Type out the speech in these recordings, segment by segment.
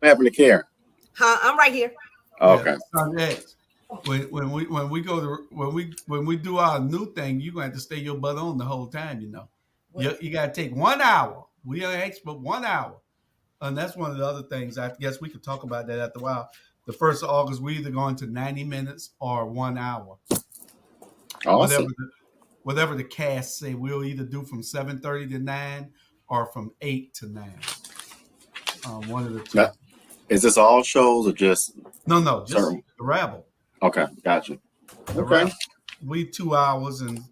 What happened to Karen? Huh? I'm right here. Okay. Son X. When we do our new thing, you're gonna have to stay your butt on the whole time. You gotta take 1 hour. We are expert 1 hour, and that's one of the other things. I guess we could talk about that after a while. The 1st of August, we either going to 90 minutes or 1 hour. Awesome. Whatever the cast say, we'll either do from 7:30 to 9 or from 8 to 9. One of the two. Now, is this all shows or just No, just certain? the Rabble. Okay, gotcha. The Okay. Rabble. We 2 hours and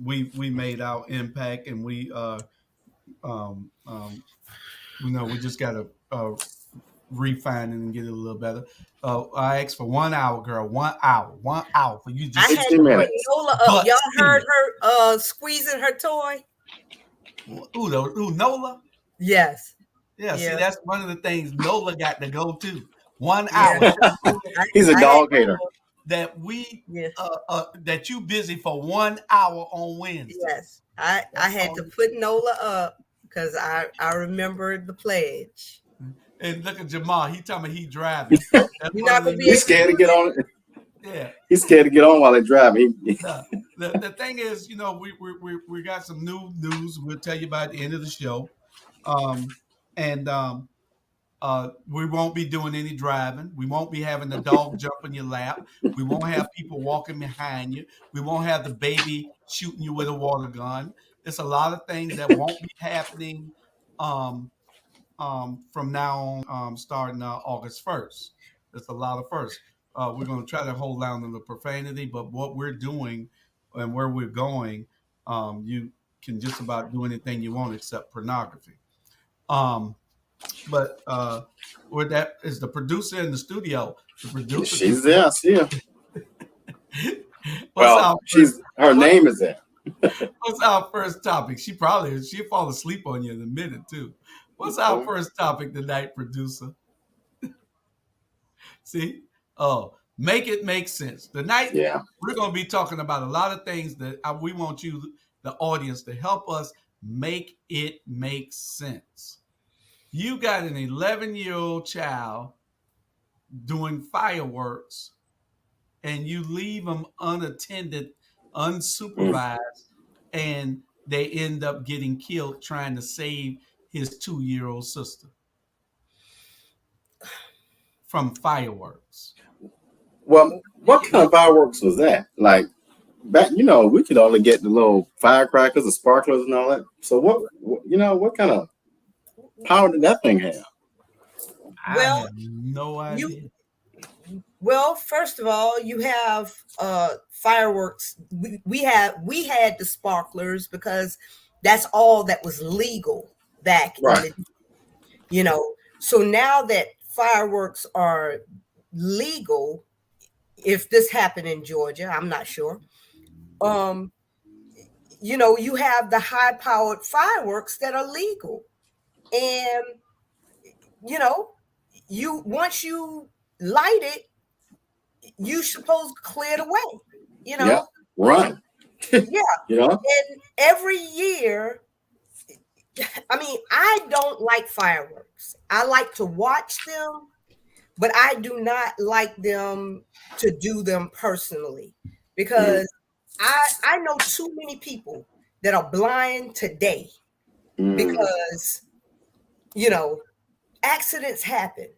we made our impact, and we we just gotta refine it and get it a little better. I asked for 1 hour, girl. 1 hour for you. I Just had to 60 put minutes. Nola up. But Y'all still. heard her squeezing her toy? Ooh, Nola. Yes. Yeah, see, Yeah. that's one of the things Nola got to go to. 1 Yeah. hour He's a I dog had hater. Nola. that we Yeah. that you busy for 1 hour on Wednesday. Yes. I had to put Nola up because I remembered the pledge. And look at Jamal. He talking about he driving. You're not gonna be He's able scared to to get do on. Yeah. He's scared to get on while they're driving. The thing is, we got some new news. We'll tell you about the end of the show. And we won't be doing any driving. We won't be having the dog jump in your lap. We won't have people walking behind you. We won't have the baby shooting you with a water gun. There's a lot of things that won't be happening from now on, starting August 1st. There's a lot of firsts. We're going to try to hold down on the profanity, but what we're doing and where we're going, you can just about do anything you want except pornography. But where that is the producer in the studio. The producer. She's there. I see her. What's Her name is there. What's our first topic? She'll fall asleep on you in a minute too. What's our first topic tonight, producer? See? Oh, make it make sense. Tonight, we're going to be talking about a lot of things that we want you, the audience, to help us make it make sense. You got an 11-year-old child doing fireworks, and you leave them unattended, unsupervised, and they end up getting killed trying to save his 2-year-old sister from fireworks. Well, what kind of fireworks was that? Like back, we could only get the little firecrackers, the sparklers, and all that. So what kind of power did that thing have? I have no idea. Well, first of all, you have fireworks. We had the sparklers because that's all that was legal back in the, so now that fireworks are legal, if this happened in Georgia, I'm not sure. You have the high-powered fireworks that are legal, and once you light it, you supposed to clear the way, run. And every year, I don't like fireworks. I like to watch them, but I do not like them to do them personally because I know too many people that are blind today because, accidents happen.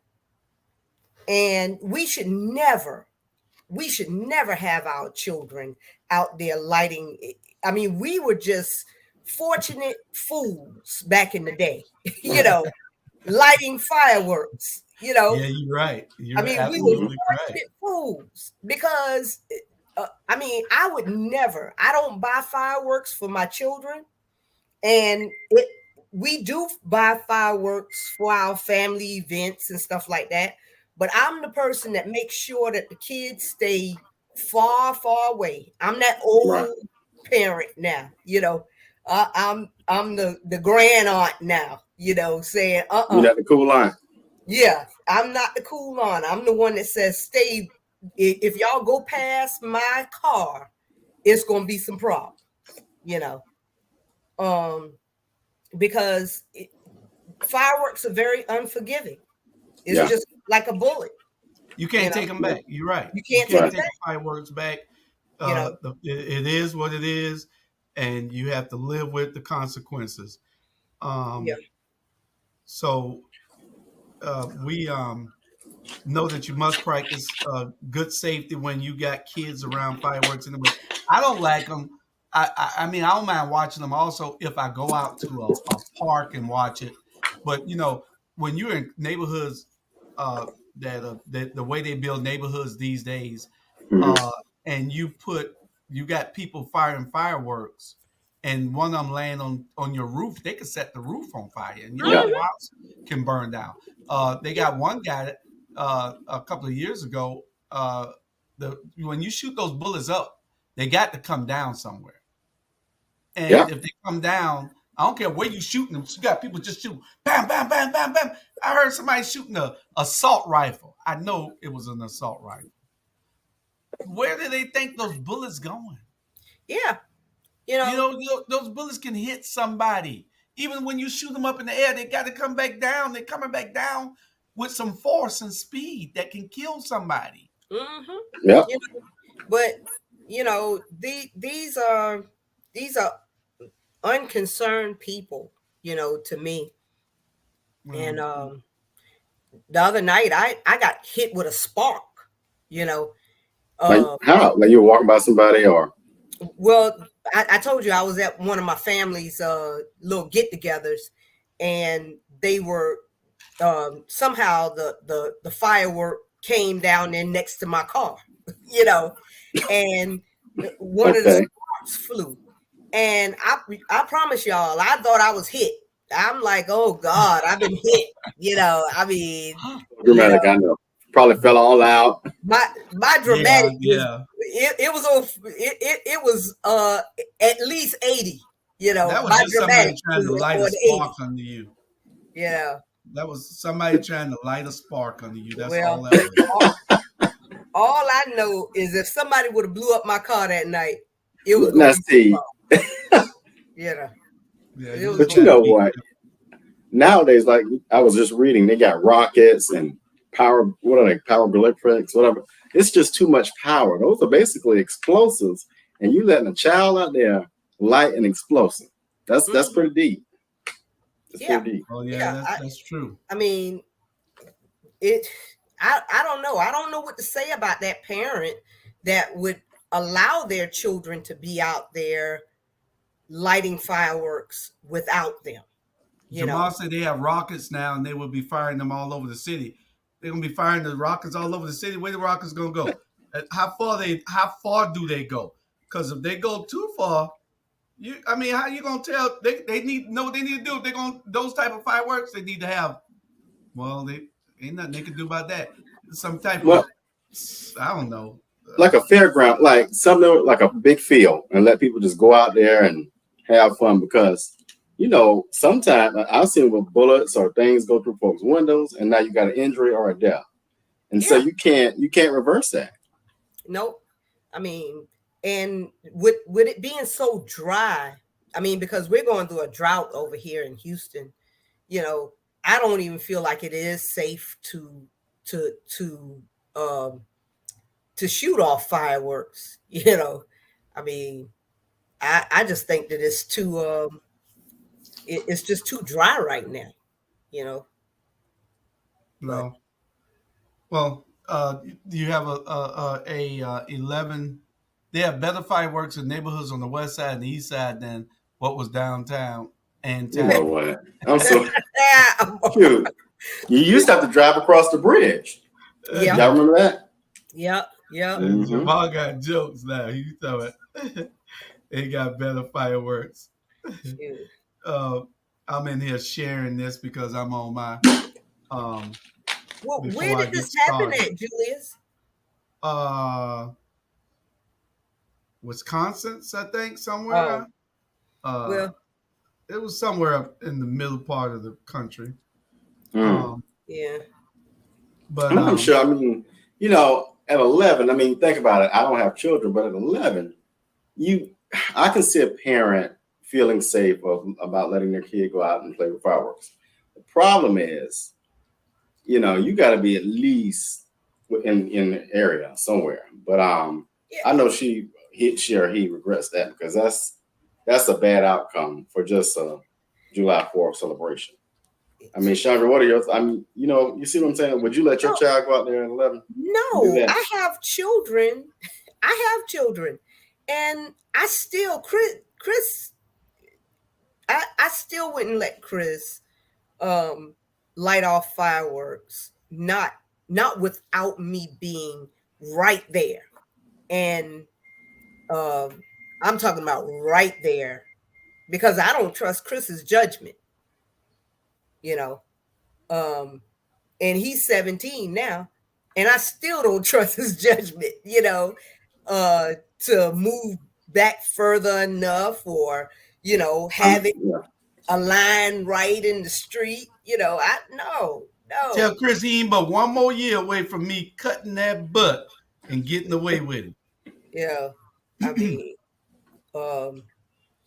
And we should never have our children out there lighting. We were just fortunate fools back in the day, lighting fireworks, Yeah, you're right. You're we were fortunate fools because, I would never, I don't buy fireworks for my children. And we do buy fireworks for our family events and stuff like that. But I'm the person that makes sure that the kids stay far, far away. I'm that old parent now, I'm the grand aunt now, saying, You're not the cool line. Yeah, I'm not the cool aunt. I'm the one that says, stay. If y'all go past my car, it's going to be some problems, because fireworks are very unforgiving. It's just like a bullet. You can't take them back. You're right. You can't take take fireworks back. It is what it is, and you have to live with the consequences. So we know that you must practice good safety when you got kids around fireworks. Anyway, I don't like them. I mean, I don't mind watching them. Also, if I go out to a park and watch it, but when you're in neighborhoods that the way they build neighborhoods these days, and you got people firing fireworks, and one of them land on your roof, they could set the roof on fire, and your whole house can burn down. They got one guy a couple of years ago. When you shoot those bullets up, they got to come down somewhere. And if they come down, I don't care where you shooting them. You got people just shooting, bam, bam, bam, bam, bam. I heard somebody shooting a assault rifle. I know it was an assault rifle. Where do they think those bullets going? Yeah, those bullets can hit somebody. Even when you shoot them up in the air, they got to come back down. They're coming back down with some force and speed that can kill somebody. Mm-hmm. Yeah. But these are unconcerned people, to me. And the other night I got hit with a spark, Like how? Like you were walking by somebody or? Well, I told you I was at one of my family's little get-togethers, and they were somehow the firework came down there next to my car, and one of the sparks flew. And I promise y'all, I thought I was hit. I'm like, oh God, I've been hit. I mean, dramatic. I know. Probably fell all out. My dramatic. It was at least 80. That was just somebody trying to light a spark under you. Yeah. That was somebody trying to light a spark under you. That's all that was. All I know is if somebody would have blew up my car that night, it was nasty. Yeah. But you know what? Nowadays, like I was just reading, they got rockets and power. What are they? Power electrics, whatever. It's just too much power. Those are basically explosives, and you letting a child out there light an explosive. That's pretty deep. That's pretty deep. Oh yeah, that's true. I mean, I don't know. I don't know what to say about that parent that would allow their children to be out there lighting fireworks without them. Jamal said they have rockets now, and they will be firing them all over the city. They're gonna be firing the rockets all over the city. Where the rockets gonna go? How far do they go? Because if they go too far, how you gonna tell? They need know what they need to do. If they're going those type of fireworks, they need to have. Well, they ain't nothing they can do about that. Some type of I don't know, like a fairground, like something like a big field, and let people just go out there and have fun because. Sometimes I've seen with bullets or things go through folks' windows, and now you got an injury or a death, and so you can't reverse that. Nope. I mean, and with it being so dry, I mean, because we're going through a drought over here in Houston, I don't even feel like it is safe to shoot off fireworks. I mean, I just think that it's too. It's just too dry right now, No. Well, you have a 11. They have better fireworks in neighborhoods on the west side and the east side than what was downtown and town. You know what? I'm so cute. You used to have to drive across the bridge. Yeah. Y'all remember that? Yep. Jamal got jokes now. You tell it. They got better fireworks. I'm in here sharing this because I'm on my where did this happen at, Julius? Wisconsin, I think, somewhere. Well, it was somewhere up in the middle part of the country. Yeah. But I'm sure. I mean, at 11, think about it. I don't have children, but at 11, I can see a parent feeling safe about letting their kid go out and play with fireworks. The problem is you got to be at least in the area somewhere. But Yeah. I know she or he regrets that because that's a bad outcome for just a July 4th celebration. I mean, Chandra, what are your? I mean, you see what I'm saying? Would you let your No, child go out there at 11 and do no, that? I have children. I have children, and I still Chris. I still wouldn't let Chris um light off fireworks, not without me being right there. And I'm talking about right there because I don't trust Chris's judgment, you know. Um and he's 17 now, and I still don't trust his judgment, to move back further enough, or having Yeah. a line right in the street. I Tell no. Chris he ain't but one more year away from me cutting that butt and getting away with Yeah. I it. mean, um,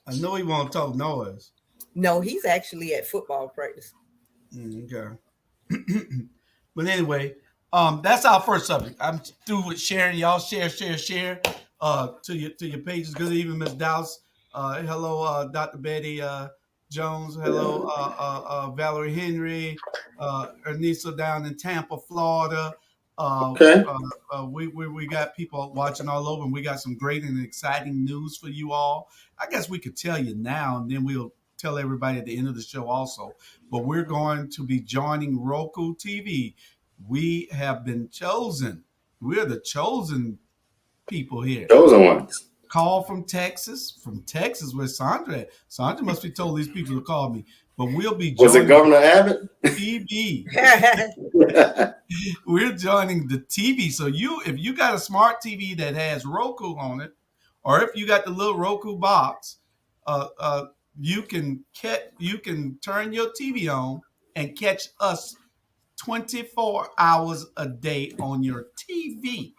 I know he won't talk noise. no, he's actually at football practice. Okay. But anyway, that's our first subject. I'm through with sharing. Y'all share. To your pages. Good evening, Miss Dowse. Hello, Dr. Betty Jones. Hello, Valerie Henry. Ernisa down in Tampa, Florida. Okay. We got people watching all over, and we got some great and exciting news for you all. I guess we could tell you now, and then we'll tell everybody at the end of the show also. But we're going to be joining Roku TV. We have been chosen. We're the chosen people here. Chosen ones. Call from Texas, where Sandra at. Sandra must be told these people to call me. But we'll be Was it joining Governor Abbott? TV. We're joining the TV. So if you got a smart TV that has Roku on it, or if you got the little Roku box, uh, uh, you can turn your TV on and catch us 24 hours a day on your TV.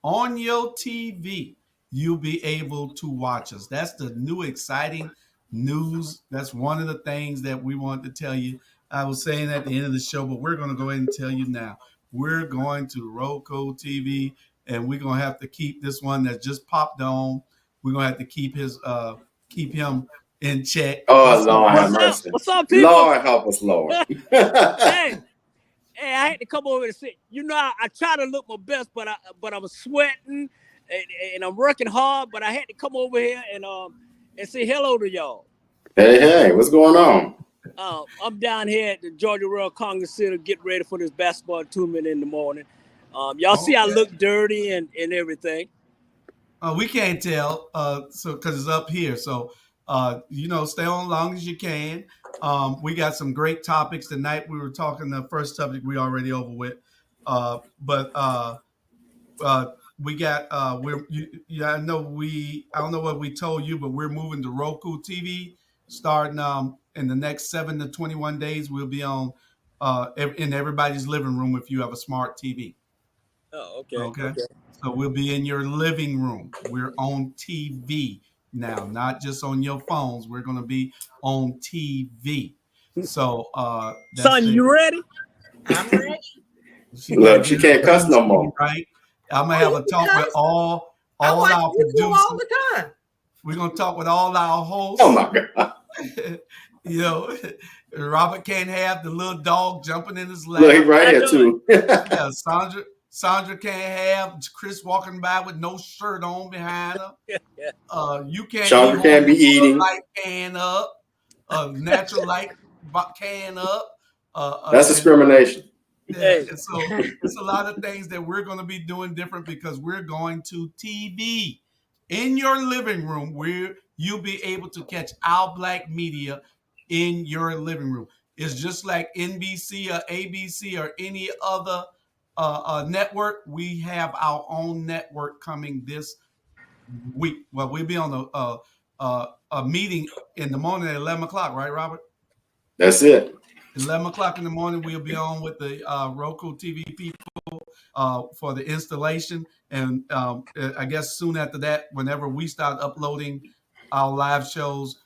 On your TV, you'll be able to watch us. That's the new exciting news. That's one of the things that we want to tell you. I was saying at the end of the show, but we're going to go ahead and tell you now. We're going to Roku TV, and we're going to have to keep this one that just popped on. We're going to have to keep him in check. Oh, Lord have What's up? mercy. What's up, people? Lord help us, Lord. Hey, I had to come over and say, I try to look my best, but I was sweating and I'm working hard, but I had to come over here and say hello to y'all. Hey, what's going on? I'm down here at the Georgia World Congress Center getting ready for this basketball tournament in the morning. Y'all see I look dirty and everything. We can't tell, because it's up here. So, stay on as long as you can. We got some great topics tonight. We were talking the first subject we already over with, but we got I don't know what we told you, but we're moving to Roku TV starting in the next 7 to 21 days. We'll be on in everybody's living room if you have a smart TV. Oh, okay. Okay. So we'll be in your living room. We're on TV now, not just on your phones. We're going to be on TV. So, Son, you ready? I'm ready. Look, she can't cuss no more. Right. I'm gonna have a talk with all our producers all the time. We're gonna talk with all our hosts. Oh my God. Robert can't have the little dog jumping in his lap. Look, he's right here too. Yeah, Sandra can't have Chris walking by with no shirt on behind her. You can't. Sandra can't be eating. Light can up. Natural light can up. That's discrimination. Yeah, and so it's a lot of things that we're going to be doing different because we're going to TV in your living room where you'll be able to catch our black media in your living room. It's just like NBC or ABC or any other network. We have our own network coming this week. Well, we'll be on a meeting in the morning at 11 o'clock, right, Robert? That's it. 11 o'clock in the morning, we'll be on with the Roku TV people for the installation. And I guess soon after that, whenever we start uploading our live shows,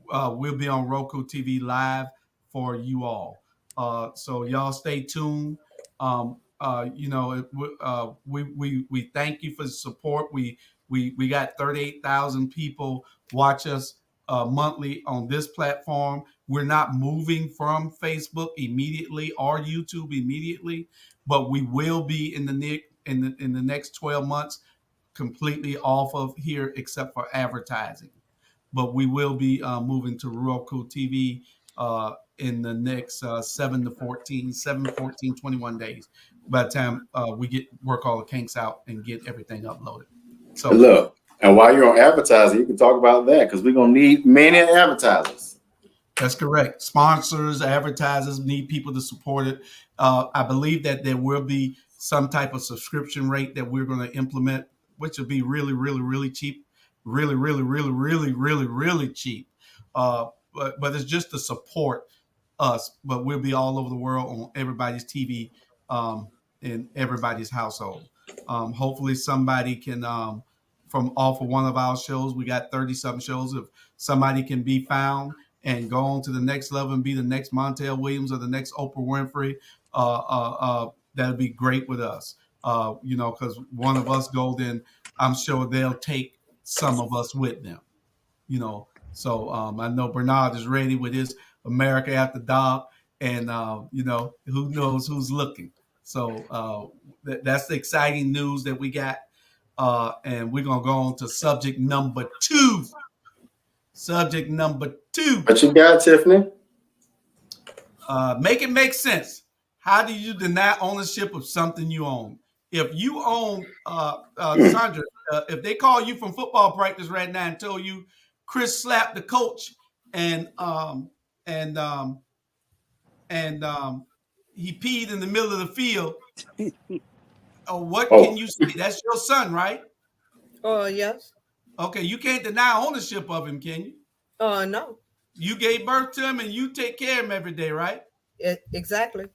we'll be on Roku TV live for you all. So y'all stay tuned. You know, we thank you for the support. We got 38,000 people watch us monthly on this platform. We're not moving from Facebook immediately or YouTube immediately, but we will be in the next 12 months completely off of here except for advertising. But we will be moving to Roku TV in the next 21 days by the time we get work all the kinks out and get everything uploaded. So And look, and while you're on advertising, you can talk about that because we're gonna need many advertisers. that's correct. Sponsors, advertisers need people to support it. I believe that there will be some type of subscription rate that we're going to implement, which will be really, really, really cheap. Really, really, really, really, really, really cheap. But it's just to support us. But we'll be all over the world on everybody's TV, in everybody's household. Hopefully, somebody can from off of one of our shows. We got 30-something shows. If somebody can be found and go on to the next level and be the next Montel Williams or the next Oprah Winfrey, that'd be great with us. You know, because one of us go, then I'm sure they'll take some of us with them. You know, so I know Bernard is ready with his America After Dark, and you know, who knows who's looking. So that's the exciting news that we got, and we're gonna go on to subject number 2. Subject number 2. What you got, Tiffany? Make it make sense. How do you deny ownership of something you own? If you own, Sandra, if they call you from football practice right now and tell you Chris slapped the coach and he peed in the middle of the field, what can you say? That's your son, right? Yes. Okay, you can't deny ownership of him, can you? No. You gave birth to him and you take care of him every day, right? Exactly.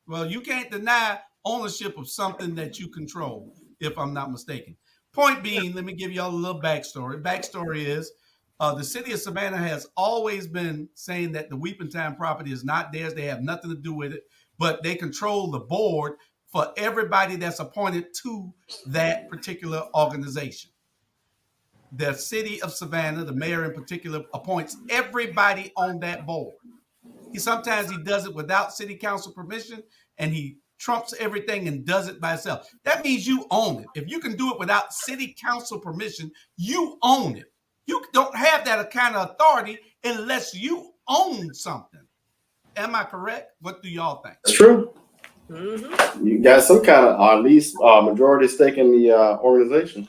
Well, you can't deny ownership of something that you control, if I'm not mistaken. Point being, let me give y'all a little backstory. Backstory is the city of Savannah has always been saying that the Weeping Time property is not theirs. They have nothing to do with it, but they control the board for everybody that's appointed to that particular organization. The city of Savannah, the mayor in particular, appoints everybody on that board. Sometimes he does it without city council permission, and he trumps everything and does it by himself. That means you own it. If you can do it without city council permission, you own it. You don't have that kind of authority unless you own something. Am I correct? What do y'all think? It's true. Mm-hmm. You got some kind of, or at least majority stake in the organization.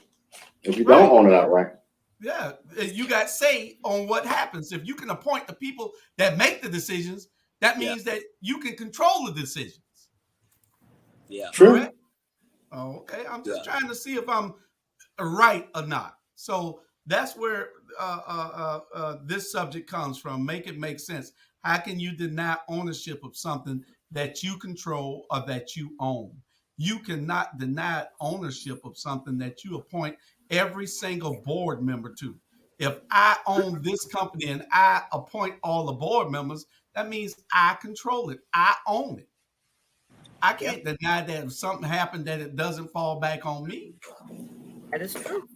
If you don't own it outright. Yeah, you got say on what happens. If you can appoint the people that make the decisions, that means that you can control the decisions. Yeah. True. Correct? Oh, okay. I'm just trying to see if I'm right or not. So that's where this subject comes from. Make it make sense. How can you deny ownership of something that you control or that you own? You cannot deny ownership of something that you appoint every single board member to. If I own this company and I appoint all the board members, that means I control it. I own it. I can't deny that if something happened that it doesn't fall back on me. That is true.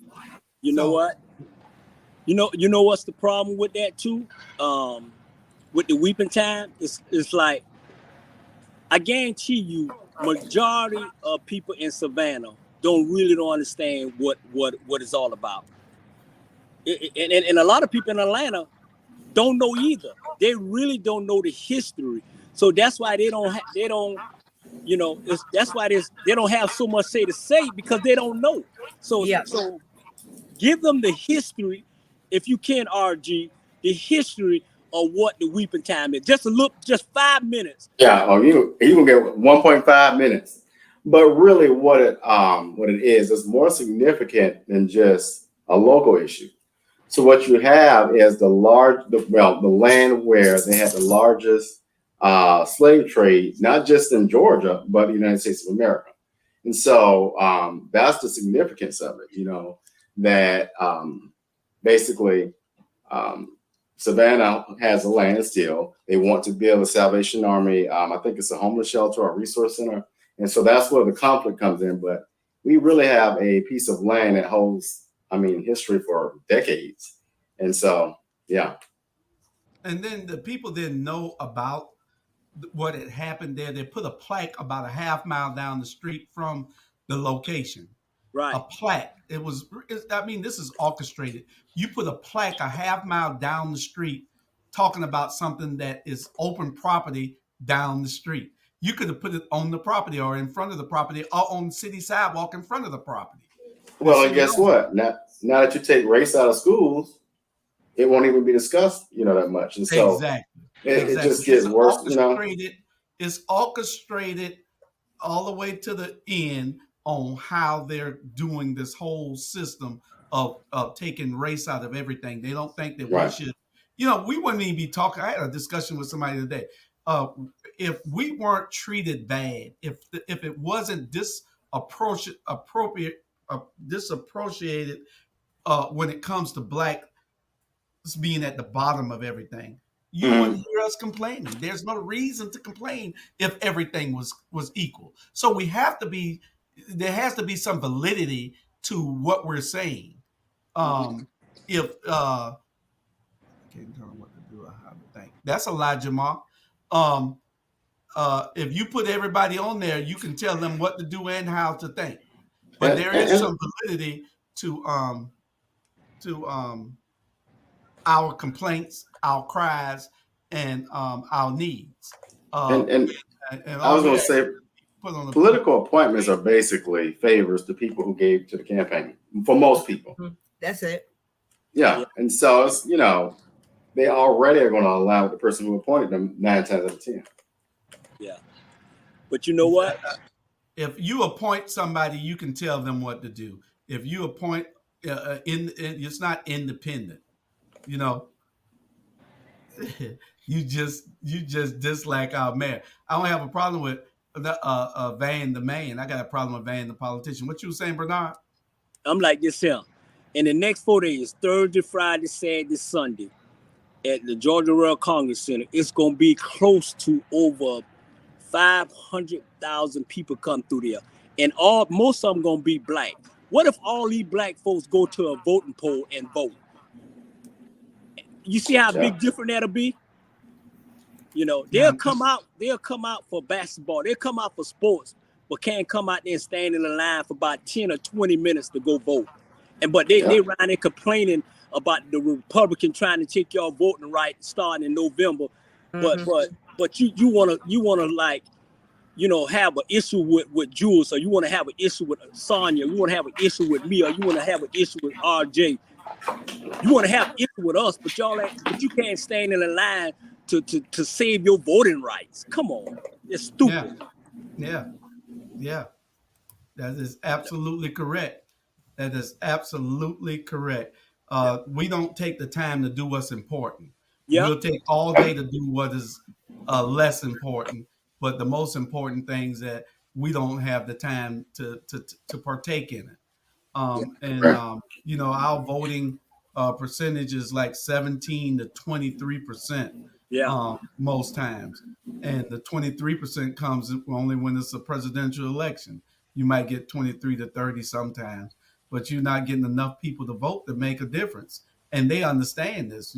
You know what? You know what's the problem with that too? With the Weeping Time, it's like, I guarantee you, majority of people in Savannah don't understand what it's all about. And a lot of people in Atlanta don't know either. They really don't know the history. So that's why they don't, that's why they don't have so much to say because they don't know. So give them the history, if you can, RG, the history of what the Weeping Time is. Just 5 minutes. Yeah, you gonna get 1.5 minutes. But really, what it is more significant than just a local issue. So what you have is the land where they had the largest slave trade, not just in Georgia, but the United States of America. And so that's the significance of it, that basically Savannah has a land still. They want to build a Salvation Army. I think it's a homeless shelter or a resource center. And so that's where the conflict comes in. But we really have a piece of land that holds, history for decades. And so, yeah. And then the people didn't know about what had happened there. They put a plaque about a half mile down the street from the location. Right. A plaque. This is orchestrated. You put a plaque a half mile down the street talking about something that is open property down the street. You could have put it on the property or in front of the property or on the city sidewalk in front of the property. Well, and guess what? Now that you take race out of schools, it won't even be discussed, that much. And so it just gets worse, It's orchestrated all the way to the end on how they're doing this whole system of taking race out of everything. They don't think that we should, we wouldn't even be talking. I had a discussion with somebody today. If we weren't treated bad, if it wasn't disappropriated when it comes to black being at the bottom of everything, you wouldn't hear us complaining. There's no reason to complain if everything was equal. So there has to be some validity to what we're saying. If I can't tell them what to do or how to think. That's Elijah Mark. If you put everybody on there, you can tell them what to do and how to think. But there is some validity to our complaints, our cries, and our needs. And I was going to say, political appointments are basically favors to people who gave to the campaign, for most people. That's it. Yeah. And so it's, they already are going to allow the person who appointed them 9 times out of 10. Yeah. But you know what? If you appoint somebody, you can tell them what to do. If you appoint, it's not independent. You just dislike our mayor. I don't have a problem with Van the man. I got a problem with Van the politician. What you saying, Bernard? I'm like this here. In the next 4 days, Thursday, Friday, Saturday, Sunday, at the Georgia World Congress Center, it's going to be close to over 500,000 people come through there. And most of them going to be black. What if all these black folks go to a voting poll and vote? You see how big different that'll be? They'll come out for basketball. They'll come out for sports, but can't come out there and stand in the line for about 10 or 20 minutes to go vote. But they around there complaining about the Republican trying to take y'all voting rights starting in November. But you wanna have an issue with Jules, or you want to have an issue with Sonya, you want to have an issue with me, or you want to have an issue with RJ. You want to have an issue with us, but you can't stand in the line to save your voting rights. Come on, it's stupid. Yeah. That is absolutely correct. That is absolutely correct. We don't take the time to do what's important. We'll take all day to do what is less important, but the most important things that we don't have the time to partake in it. Our voting percentage is like 17 to 23%. Most times, and the 23% comes only when it's a presidential election. You might get 23 to 30 sometimes, but you're not getting enough people to vote to make a difference. And they understand this.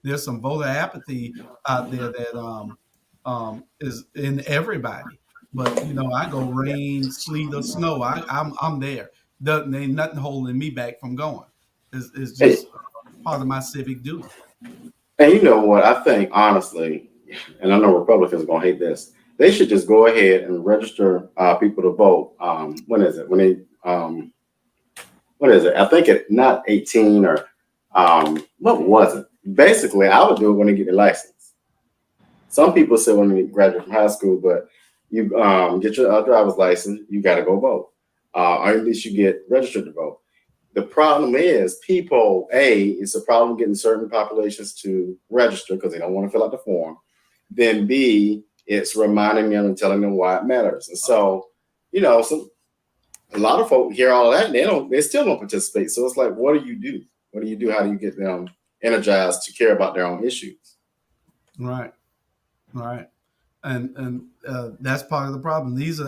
There's some voter apathy out there that is in everybody. But I go rain, sleet, or snow. I'm there. Ain't nothing holding me back from going. It's just part of my civic duty. And you know what? I think, honestly, and I know Republicans are going to hate this, they should just go ahead and register people to vote. When is it? What is it? I think it's not 18 or what was it? Basically, I would do it when they get their license. Some people say when they graduate from high school, but you get your driver's license, you got to go vote. Or at least you get registered to vote. The problem is it's a problem getting certain populations to register because they don't want to fill out the form. Then B, it's reminding them and telling them why it matters. And so, a lot of folk hear all of that and they still don't participate. So it's like, what do you do? How do you get them energized to care about their own issues. Right. And that's part of the problem. These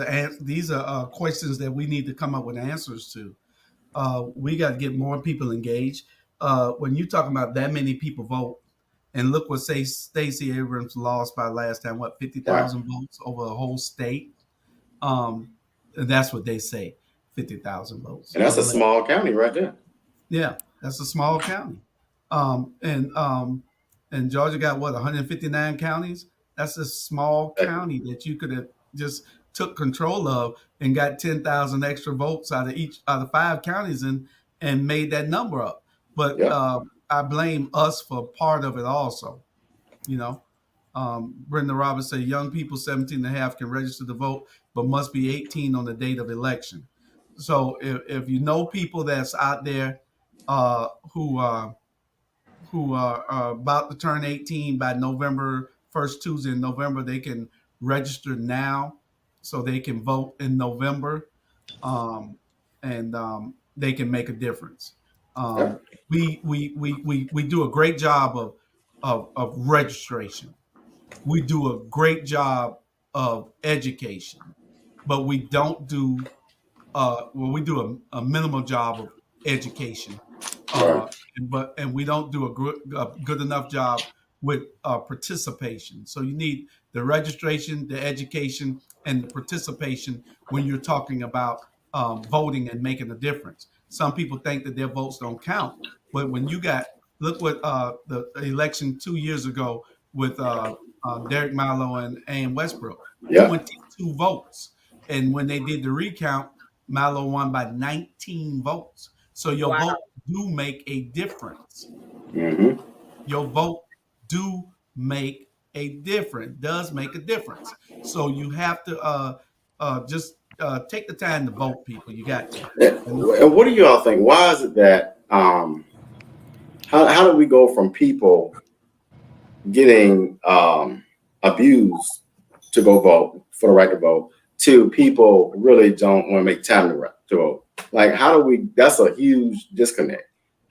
are questions that we need to come up with answers to. We got to get more people engaged. When you talking about that many people vote, and look what Stacey Abrams lost by last time, 50,000 votes over a whole state. That's what they say, 50,000 votes. And that's a small county right there. Yeah, that's a small county. And Georgia got 159 counties. That's a small county that you could have just took control of and got 10,000 extra votes out of 5 counties and made that number up. But I blame us for part of it also. Brenda Roberts said young people 17 and a half can register to vote, but must be 18 on the date of election. So if you know people that's out there who are about to turn 18 by November, first Tuesday in November, they can register now so they can vote in November, and they can make a difference. We do a great job of registration. We do a great job of education, but we don't do we do a minimal job of education, and we don't do a good enough job with participation. So you need the registration, the education, and the participation when you're talking about voting and making a difference. Some people think that their votes don't count, but when you look what the election 2 years ago with Derek Milo and Ann Westbrook, 22 votes, and when they did the recount, Milo won by 19 votes. So your vote do make a difference. Mm-hmm. Your vote do make a difference, does make a difference. So you have to just take the time to vote, people. You got to. And what do you all think? Why is it that, how do we go from people getting abused to go vote for the right to vote to people really don't want to make time to vote? Like, that's a huge disconnect.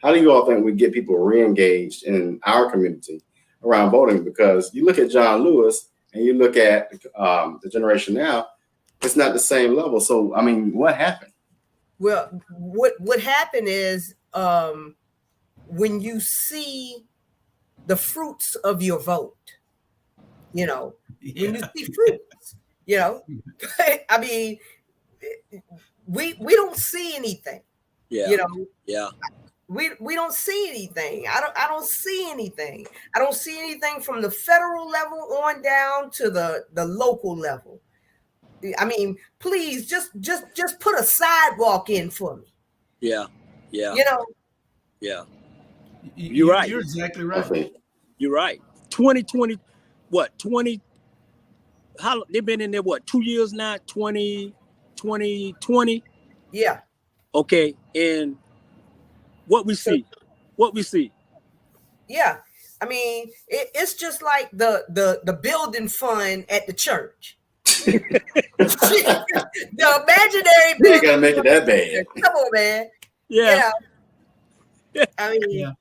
How do you all think we get people re-engaged in our community around voting? Because you look at John Lewis and you look at the generation now, it's not the same level. So, I mean, what happened? Well, what happened is when you see the fruits of your vote, when you see fruits, I mean, we don't see anything. Yeah. We don't see anything. I don't see anything. I don't see anything from the federal level on down to the local level. I mean, please just put a sidewalk in for me. Yeah. Yeah. You're right. You're exactly right. You're right. 2020, what? 20? How they've been in there? What? 2 years now? 2020. Yeah. Okay. And what we see. Yeah. I mean, it's just like the building fund at the church. The imaginary building. You gotta make it that bad. Come on, man. Yeah. I mean,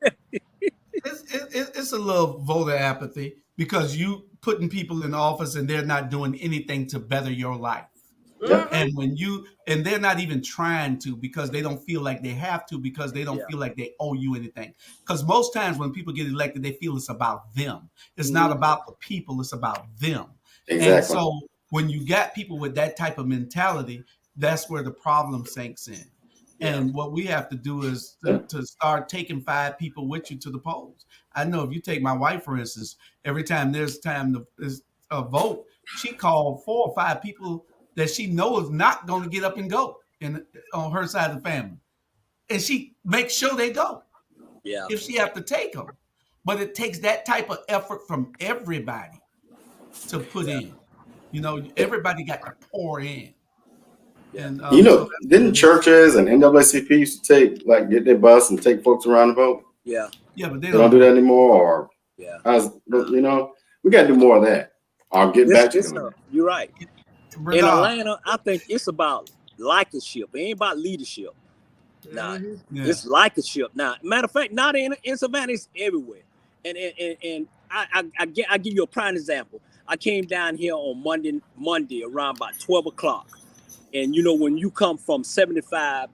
it's a little voter apathy because you putting people in office and they're not doing anything to better your life. Mm-hmm. And they're not even trying to because they don't feel like they have to, because they don't feel like they owe you anything. Because most times when people get elected, they feel it's about them. It's not about the people, it's about them. Exactly. And so when you got people with that type of mentality, that's where the problem sinks in. And what we have to do is to start taking 5 people with you to the polls. I know if you take my wife, for instance, every time there's time to vote, she called 4 or 5 people that she knows not going to get up and go on her side of the family. And she makes sure they go. Yeah. If she have to take them. But it takes that type of effort from everybody to put in. Everybody got to pour in. And didn't churches and NAACP used to get their bus and take folks around to vote? Yeah. Yeah, but they don't do that anymore. We got to do more of that. I'll get back to them. You're right. In Atlanta, I think it's about likership. It ain't about leadership. Nah, Yeah. it's like a ship. Now, matter of fact, not in Savannah, it's everywhere. And I give you a prime example. I came down here on Monday around about 12 o'clock, and you know when you come from 75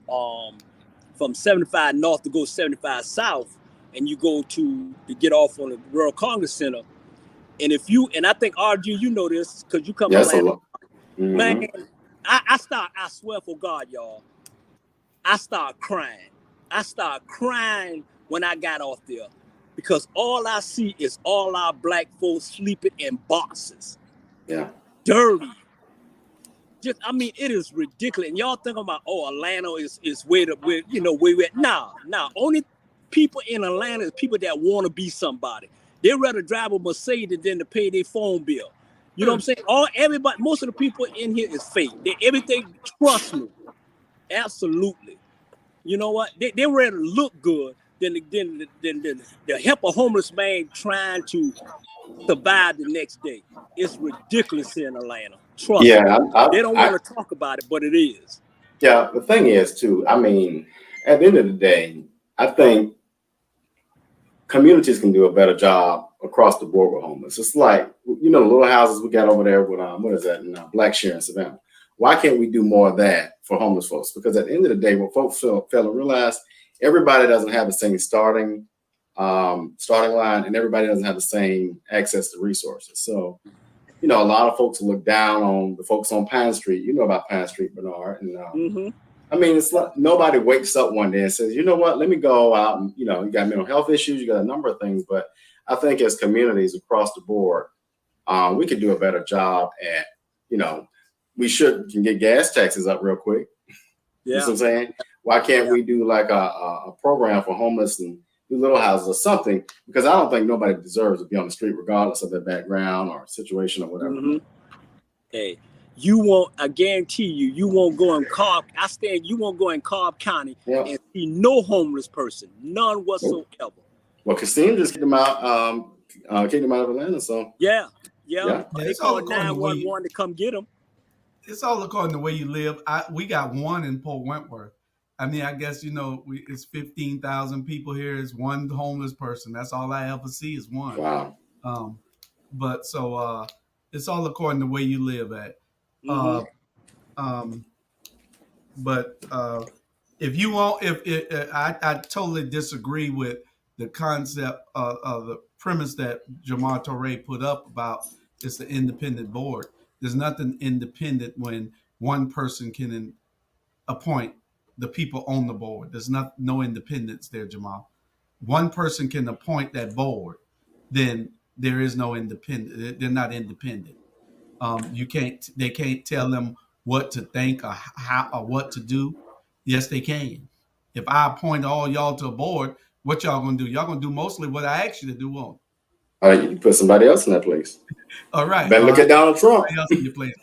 north to go 75 south, and you go to get off on the World Congress Center, and if you and I think RG, you know this because you come to Yes, a Atlanta, lot. man. Hmm. I swear for God, y'all. I start crying. I start crying when I got off there because all I see is all our black folks sleeping in boxes, Yeah. dirty. Just, I mean, it is ridiculous. And y'all think about, oh, Atlanta is where where we at. Nah. Only people in Atlanta is people that want to be somebody. They'd rather drive a Mercedes than to pay their phone bill. You know what I'm saying? Most of the people in here is fake. Everything, trust me, absolutely. You know what? They rather look good than help a homeless man trying to survive the next day. It's ridiculous here in Atlanta. Trust me. Yeah. They don't want to talk about it, but it is. Yeah. The thing is, too, I mean, at the end of the day, I think communities can do a better job across the board with homeless. It's like, the little houses we got over there with, what is that, in Blackshear and Savannah. Why can't we do more of that for homeless folks? Because at the end of the day, what folks fail to realize, everybody doesn't have the same starting line, and everybody doesn't have the same access to resources. So, a lot of folks look down on the folks on Pine Street. You know about Pine Street, Bernard. And I mean, it's like nobody wakes up one day and says, you know what, let me go out and, you got mental health issues, you got a number of things. But I think as communities across the board, we could do a better job at, we can get gas taxes up real quick. You know what I'm saying? Why can't we do like a program for homeless and do little houses or something? Because I don't think nobody deserves to be on the street regardless of their background or situation or whatever. Hey, I guarantee you won't go in you won't go in Cobb County and see no homeless person, none whatsoever. Well, Christine just kicked them out, of Atlanta. So yeah. They called 911 to come get them. It's all according to where you live. We got one in Port Wentworth. I mean, I guess it's 15,000 people here. It's one homeless person. That's all I ever see is one. Wow. But so it's all according to where you live at. But if you want, I totally disagree with the concept of the premise that Jamar Torre put up about it's the independent board. There's nothing independent when one person can appoint the people on the board. There's no independence there, Jamal. One person can appoint that board, then there is no independent. They're not independent. They can't tell them what to think or how or what to do. Yes, they can. If I appoint all y'all to a board, what y'all gonna do? Y'all gonna do mostly what I asked you to do, won't? All right, you put somebody else in that place. All right. Better look at Donald Trump. Somebody else in your place.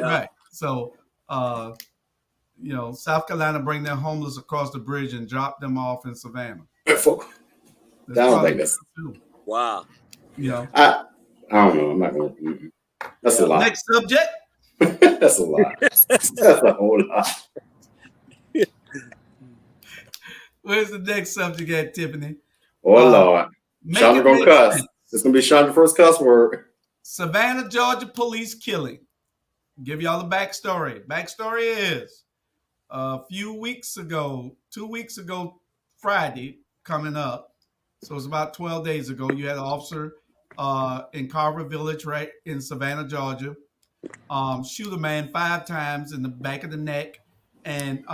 Right. So, South Carolina bring their homeless across the bridge and drop them off in Savannah. I don't think that's. Wow. I don't know. I'm not going to. That's a lot. Next subject. That's a lot. That's a whole lot. Where's the next subject at, Tiffany? Oh, Lord. Chandra going to cuss. It's going to be Chandra's first cuss word. Savannah, Georgia police killing. Give y'all the backstory. Backstory is a few weeks ago, 2 weeks ago, Friday coming up. So it's about 12 days ago. You had an officer in Carver Village, right in Savannah, Georgia, shoot a man 5 times in the back of the neck, and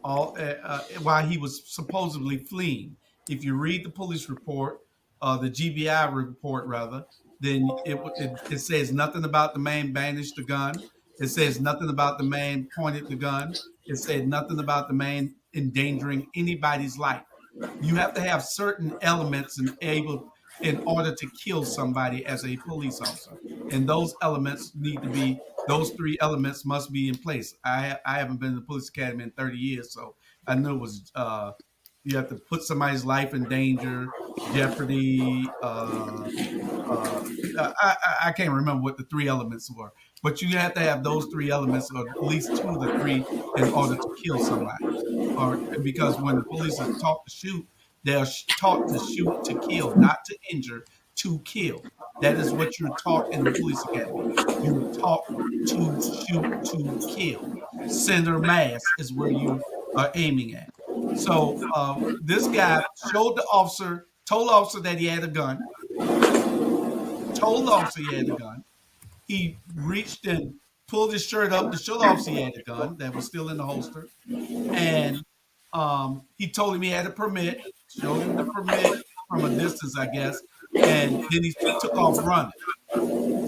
while he was supposedly fleeing. If you read the police report, the GBI report rather, then it says nothing about the man bandaged the gun. It says nothing about the man pointed the gun. It said nothing about the man endangering anybody's life. You have to have certain elements in order to kill somebody as a police officer, and those 3 elements must be in place. I haven't been in the police academy in 30 years, so I knew it was You have to put somebody's life in danger, jeopardy. I can't remember what the three elements were, but you have to have those three elements, or at least two of the three, in order to kill somebody. Or because when the police are taught to shoot, they're taught to shoot to kill, not to injure, to kill. That is what you're taught in the police academy. You're taught to shoot to kill. Center mass is where you are aiming at. So this guy showed the officer, told the officer that he had a gun, told the officer he had a gun. He reached and pulled his shirt up to show the officer he had a gun that was still in the holster. And he told him he had a permit, showed him the permit from a distance, I guess, and then he took off running.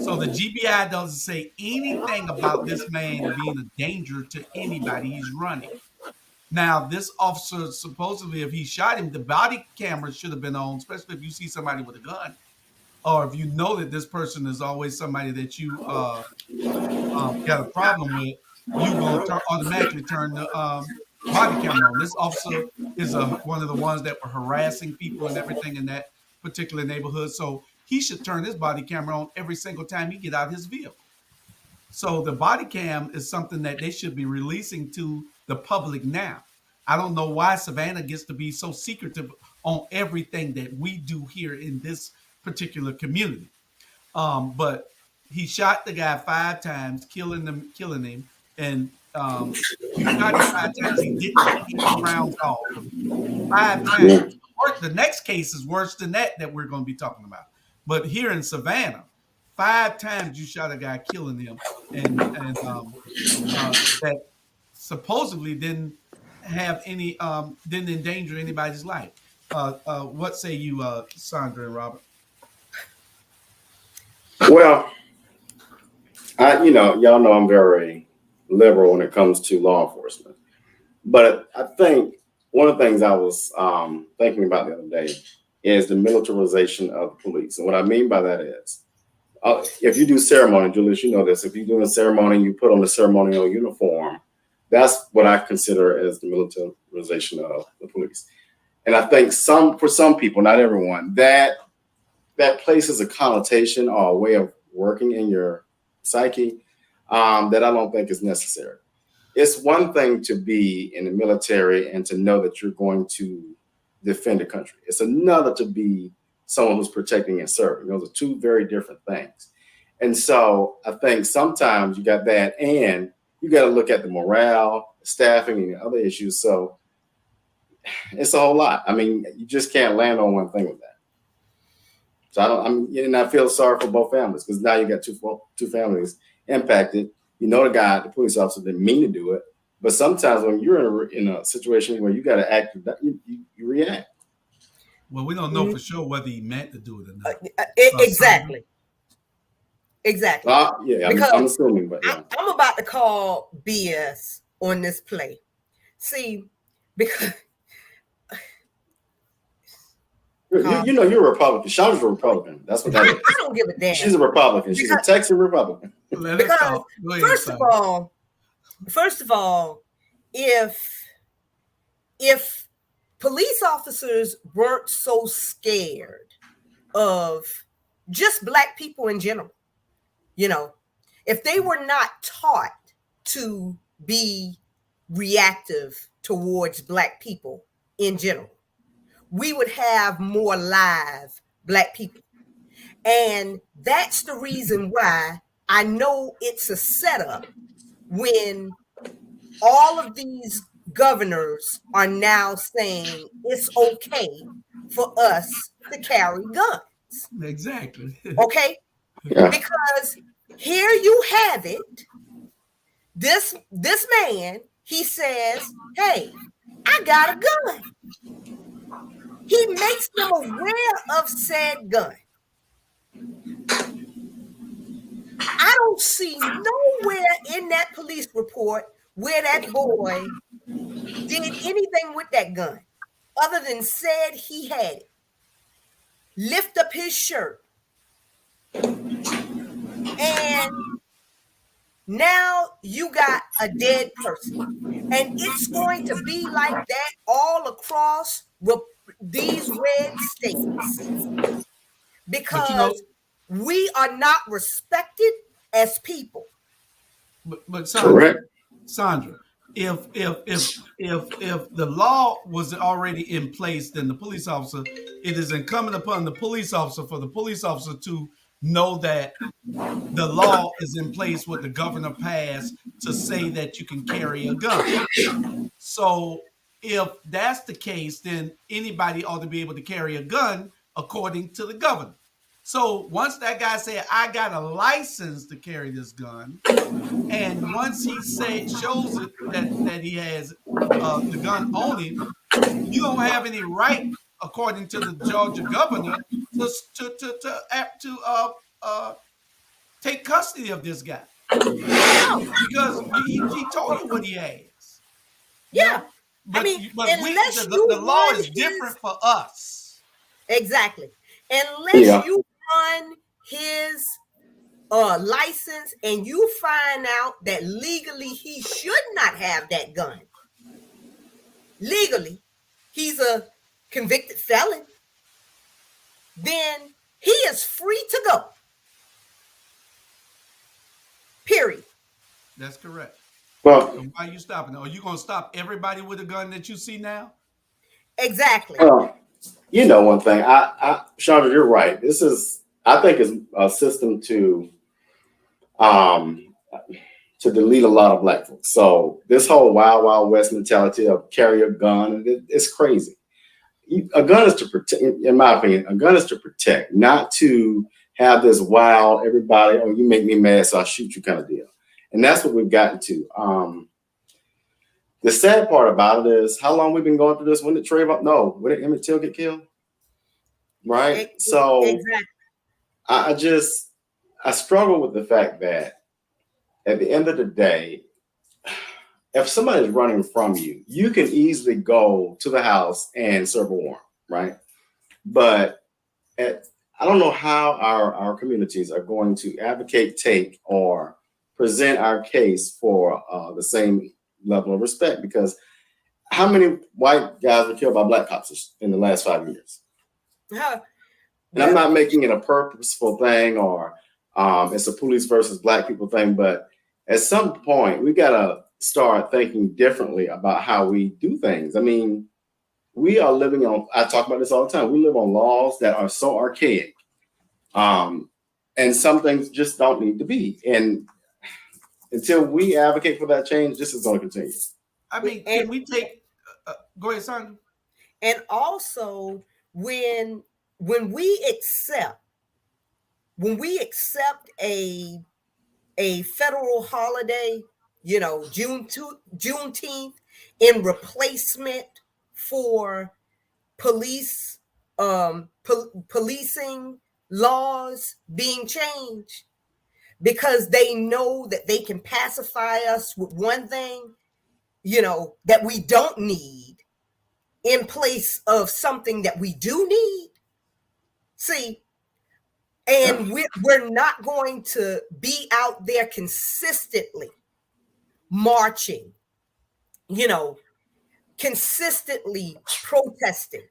So the GBI doesn't say anything about this man being a danger to anybody. He's running. Now, this officer, supposedly, if he shot him, the body camera should have been on, especially if you see somebody with a gun, or if you know that this person is always somebody that you got a problem with, you're going to automatically turn the body camera on. This officer is one of the ones that were harassing people and everything in that particular neighborhood. So he should turn his body camera on every single time he get out of his vehicle. So the body cam is something that they should be releasing to the public now. I don't know why Savannah gets to be so secretive on everything that we do here in this particular community. But he shot the guy 5 times, killing him, and he shot him 5 times. He didn't keep the rounds off 5 times. The next case is worse than that we're going to be talking about. But here in Savannah, 5 times you shot a guy, killing him, and that supposedly didn't have any didn't endanger anybody's life. What say you, Sandra and Robert? Well, y'all know I'm very liberal when it comes to law enforcement, but I think one of the things I was thinking about the other day is the militarization of the police. And what I mean by that is, if you do ceremony, Julius, you know this, if you do a ceremony, you put on the ceremonial uniform, that's what I consider as the militarization of the police. And I think for some people, not everyone, that places a connotation or a way of working in your psyche that I don't think is necessary. It's one thing to be in the military and to know that you're going to defend the country. It's another to be someone who's protecting and serving. Those are two very different things. And so I think sometimes you got that, and you got to look at the morale, staffing, and other issues. So it's a whole lot. I mean, you just can't land on one thing with that. So I feel sorry for both families, because now you got two families impacted. You know, the police officer didn't mean to do it, but sometimes when you're in a situation where you got to act, you react. Well, we don't know for sure whether he meant to do it or not. Exactly. Exactly. Yeah, I'm assuming, but yeah. I'm about to call BS on this play. See, because you're a Republican. Chandra's a Republican. That's what that is. I don't give a damn. She's a Republican. She's a Texas Republican. Because first of all, if police officers weren't so scared of just Black people in general, if they were not taught to be reactive towards Black people in general, we would have more live Black people. And that's the reason why I know it's a setup when all of these governors are now saying it's okay for us to carry guns. Exactly. Okay? Yeah. Because here you have it. This man, he says, hey, I got a gun. He makes them aware of said gun. I don't see nowhere in that police report where that boy did anything with that gun other than said he had it. Lift up his shirt. And Now you got a dead person. And it's going to be like that all across these red states But you know, because we are not respected as people. but Sandra, Correct. Sandra, if the law was already in place, then the police officer, it is incumbent upon the police officer for the police officer to know that the law is in place, what the governor passed to say that you can carry a gun. So if that's the case, then anybody ought to be able to carry a gun according to the governor. So once that guy said, I got a license to carry this gun, and once he shows it that he has the gun on him, you don't have any right, according to the Georgia governor, to take custody of this guy No. because he told you what he has. You Yeah. know? But, I mean, but unless you the law run is different for us. exactly. Unless Yeah. you run his license and you find out that legally he should not have that gun. Legally, he's a convicted felon. Then he is free to go. Period. That's correct. Well, So why are you stopping? Are you going to stop everybody with a gun that you see now? Exactly. you know one thing. Chandra, you're right. This is, I think, is a system to delete a lot of black folks. So this whole wild, wild west mentality of carry a gun, it's crazy. A gun is to protect, in my opinion, a gun is to protect, not to have this wild, everybody, oh, you make me mad, so I'll shoot you kind of deal. And that's what we've gotten to. The sad part about it is how long we've been going through this. When did Trayvon? No, when did Emmett Till get killed? Right. So Exactly. I struggle with the fact that at the end of the day, if somebody's running from you, you can easily go to the house and serve a warrant, right? But I don't know how our communities are going to advocate, take, or present our case for the same level of respect, because how many white guys were killed by black cops in the last 5 years? And I'm not making it a purposeful thing or it's a police versus black people thing, but at some point we got to start thinking differently about how we do things. I mean, we are living on, I talk about this all the time, we live on laws that are so archaic. And some things just don't need to be. And until we advocate for that change, this is going to continue. I mean, can we take, go ahead, Sandra. And also when we accept a federal holiday, you know, Juneteenth, in replacement for police policing laws being changed, because they know that they can pacify us with one thing, you know, that we don't need in place of something that we do need. See, and we're not going to be out there consistently marching, you know, consistently protesting.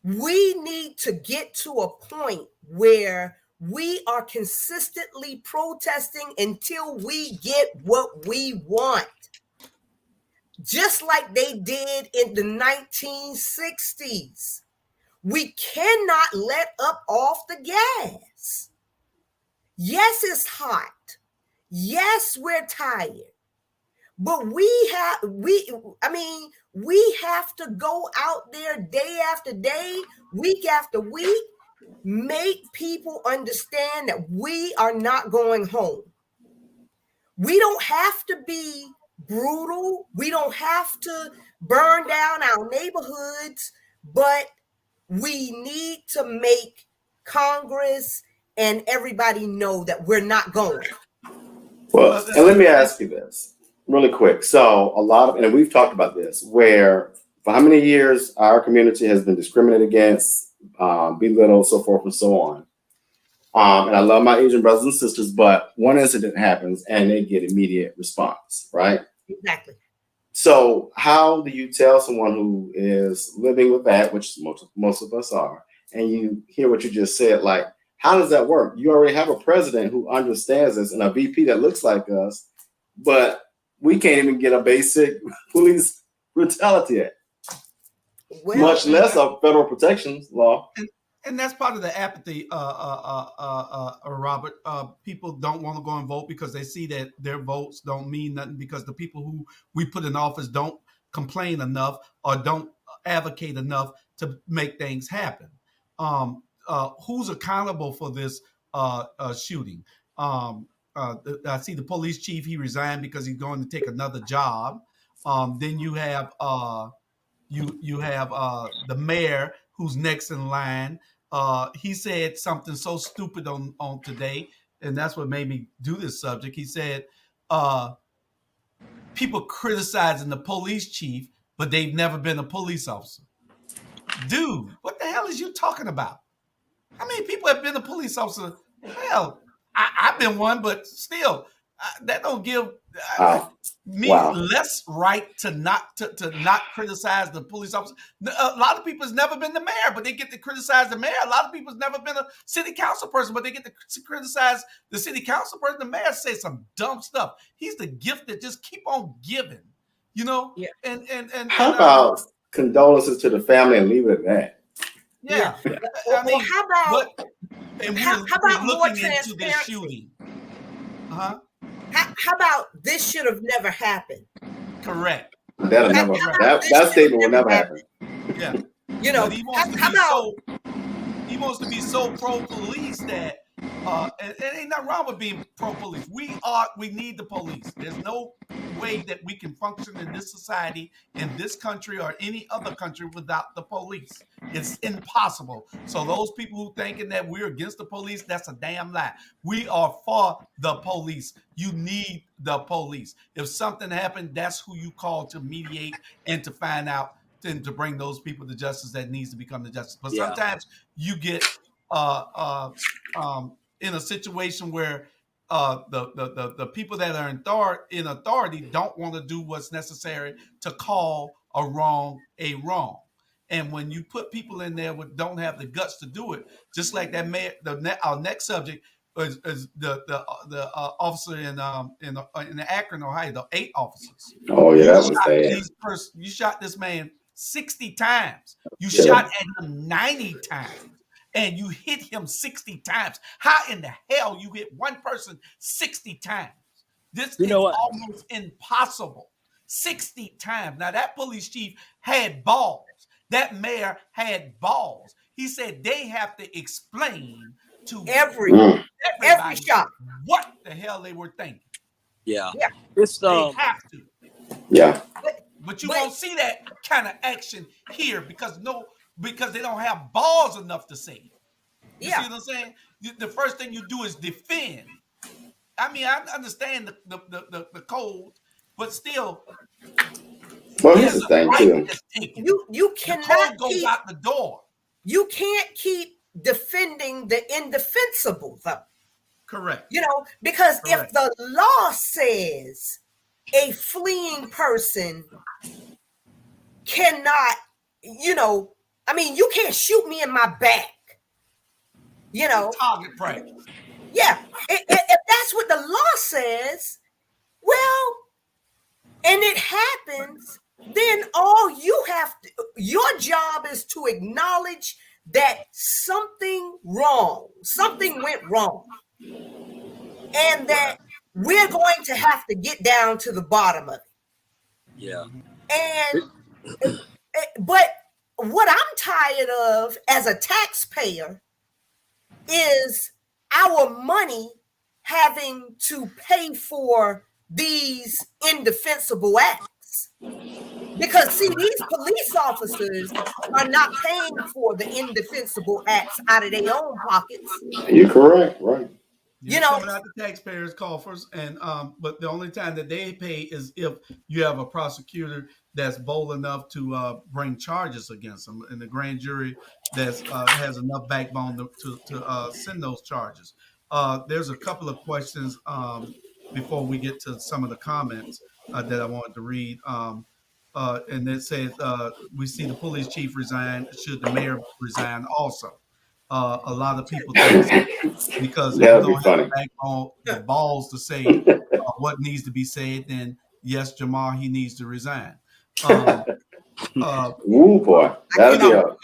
We need to get to a point where we are consistently protesting until we get what we want. Just like they did in the 1960s. We cannot let up off the gas. Yes, it's hot. Yes, we're tired. But we have to go out there day after day, week after week, make people understand that we are not going home. We don't have to be brutal. We don't have to burn down our neighborhoods, but we need to make Congress and everybody know that we're not going. Well, and let me ask you this really quick. So a lot of, and we've talked about this, where for how many years our community has been discriminated against, belittled, so forth and so on. And I love my Asian brothers and sisters, but one incident happens and they get immediate response, right? Exactly. So how do you tell someone who is living with that, which most of us are, and you hear what you just said, like, how does that work? You already have a president who understands this and a VP that looks like us, but we can't even get a basic police brutality act, Well, much less a federal protections law. And that's part of the apathy, Robert. People don't want to go and vote because they see that their votes don't mean nothing because the people who we put in office don't complain enough or don't advocate enough to make things happen. Who's accountable for this shooting? I see the police chief, he resigned because he's going to take another job. Then you have the mayor who's next in line. He said something so stupid on today, and that's what made me do this subject. He said, people criticizing the police chief, but they've never been a police officer. Dude, what the hell is you talking about? How many people have been a police officer? Hell, I've been one, but still, that don't give me less right to not criticize the police officer. A lot of people's never been the mayor, but they get to criticize the mayor. A lot of people's never been a city council person, but they get to criticize the city council person. The mayor says some dumb stuff. He's the gift that just keep on giving, you know. Yeah. And how about condolences to the family and leave it at that? Yeah. I mean, how about we're more looking into this transparency? shooting? How about this should have never happened? Correct. That statement will never happen. Yeah. You know, but he wants to be so pro-police that and ain't nothing wrong with being pro-police. We need the police. There's no way that we can function in this society, in this country, or any other country without the police. It's impossible. So those people who thinking that we're against the police, that's a damn lie. We are for the police. You need the police. If something happened, that's who you call to mediate and to find out and to bring those people to justice that needs to become the justice. But sometimes you get in a situation where the people that are in authority don't want to do what's necessary to call a wrong a wrong. And when you put people in there who don't have the guts to do it, just like that our next subject is the officer in Akron, Ohio, the 8 officers. Oh yeah, that was bad. You shot this man 60 times. You shot at him 90 times. And you hit him 60 times. How in the hell you hit one person 60 times? This is almost impossible. 60 times. Now that police chief had balls. That mayor had balls. He said they have to explain to everybody shot what the hell they were thinking. Yeah. They have to. Yeah. But you won't see that kind of action here because they don't have balls enough to say it. You see what I'm saying? The first thing you do is defend. I mean, I understand the code, but still. Well, here's the thing too. You cannot the code goes out the door. You can't keep defending the indefensible, though. Correct. You know, because if the law says a fleeing person cannot, I mean, you can't shoot me in my back. Target practice. Yeah. If that's what the law says, well, and it happens, then your job is to acknowledge that something went wrong. And that we're going to have to get down to the bottom of it. Yeah. But what I'm tired of as a taxpayer is our money having to pay for these indefensible acts. Because, see, these police officers are not paying for the indefensible acts out of their own pockets. You're correct, right? You know, coming out the taxpayers' coffers, and but the only time that they pay is if you have a prosecutor that's bold enough to bring charges against them, and the grand jury that's has enough backbone to send those charges. There's a couple of questions before we get to some of the comments that I wanted to read. And it says we see the police chief resign. Should the mayor resign also? A lot of people think so, because if That you would be don't have funny. the balls to say what needs to be said, then yes, Jamal, he needs to resign. Woo, boy. I That'd can't be No,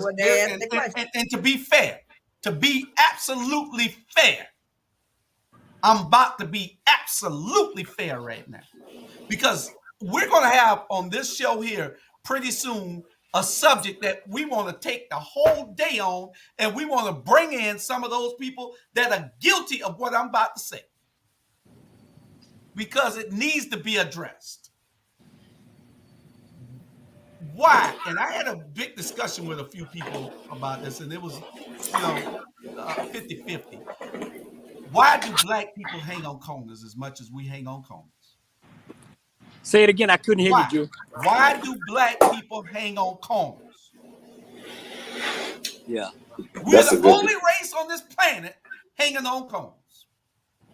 a and to be fair, to be absolutely fair, I'm about to be absolutely fair right now, because we're going to have on this show here pretty soon a subject that we want to take the whole day on, and we want to bring in some of those people that are guilty of what I'm about to say, because it needs to be addressed. Why? And I had a big discussion with a few people about this, and it was, 50-50. Why do black people hang on corners as much as we hang on corners? Say it again. I couldn't hear Why? you, Joe. Why do black people hang on corners? Yeah. We're That's a the good- only race on this planet hanging on corners.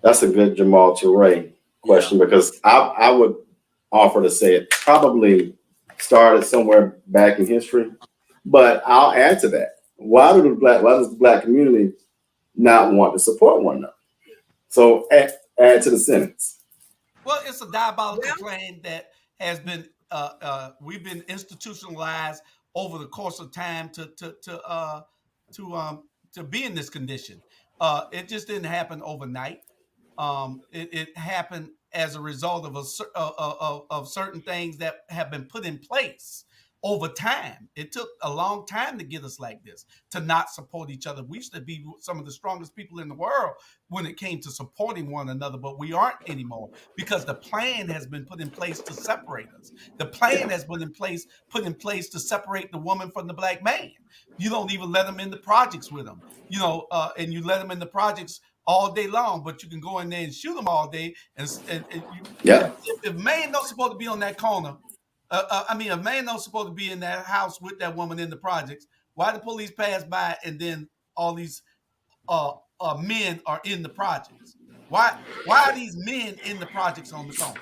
That's a good Jamal Touré question, because I would offer to say it probably started somewhere back in history, but I'll add to that. Why does the black community not want to support one another? So add to the sentence. Well, it's a diabolical plan that has been we've been institutionalized over the course of time to be in this condition. It just didn't happen overnight. It happened as a result of certain things that have been put in place over time. It took a long time to get us like this, to not support each other. We used to be some of the strongest people in the world when it came to supporting one another, but we aren't anymore, because the plan has been put in place to separate us. The plan has been put in place to separate the woman from the black man. You don't even let them in the projects with them, and you let them in the projects all day long, but you can go in there and shoot them all day. If man not supposed to be on that corner, if man not supposed to be in that house with that woman in the projects, why the police pass by and then all these men are in the projects? Why are these men in the projects on the corner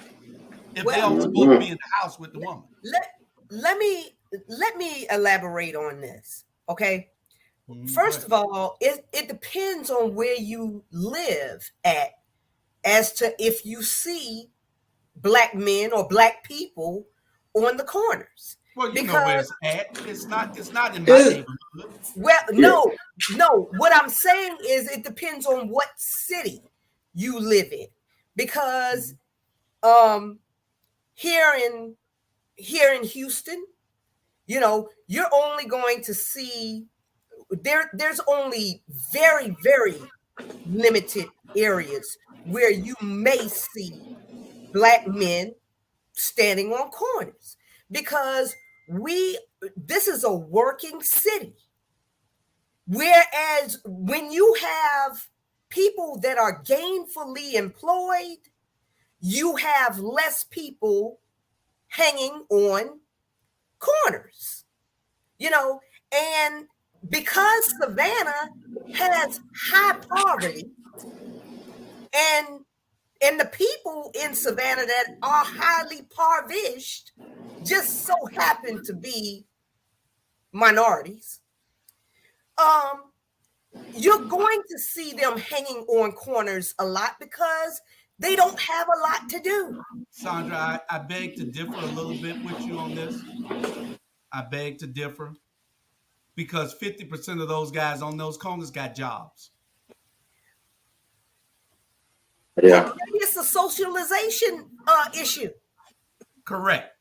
if they aren't supposed to be in the house with the woman? let me elaborate on this, okay? First of all, it depends on where you live at as to if you see black men or black people on the corners. Well, you know where it's at. It's not in my neighborhood. Well, no. What I'm saying is it depends on what city you live in, because here in Houston, you're only going to see there's only very, very limited areas where you may see black men standing on corners, because this is a working city. Whereas when you have people that are gainfully employed, you have less people hanging on corners, and because Savannah has high poverty, and the people in Savannah that are highly impoverished just so happen to be minorities, you're going to see them hanging on corners a lot because they don't have a lot to do. Sandra, I beg to differ a little bit with you on this. I beg to differ, because 50% of those guys on those corners got jobs. Yeah. Well, maybe it's a socialization issue. Correct.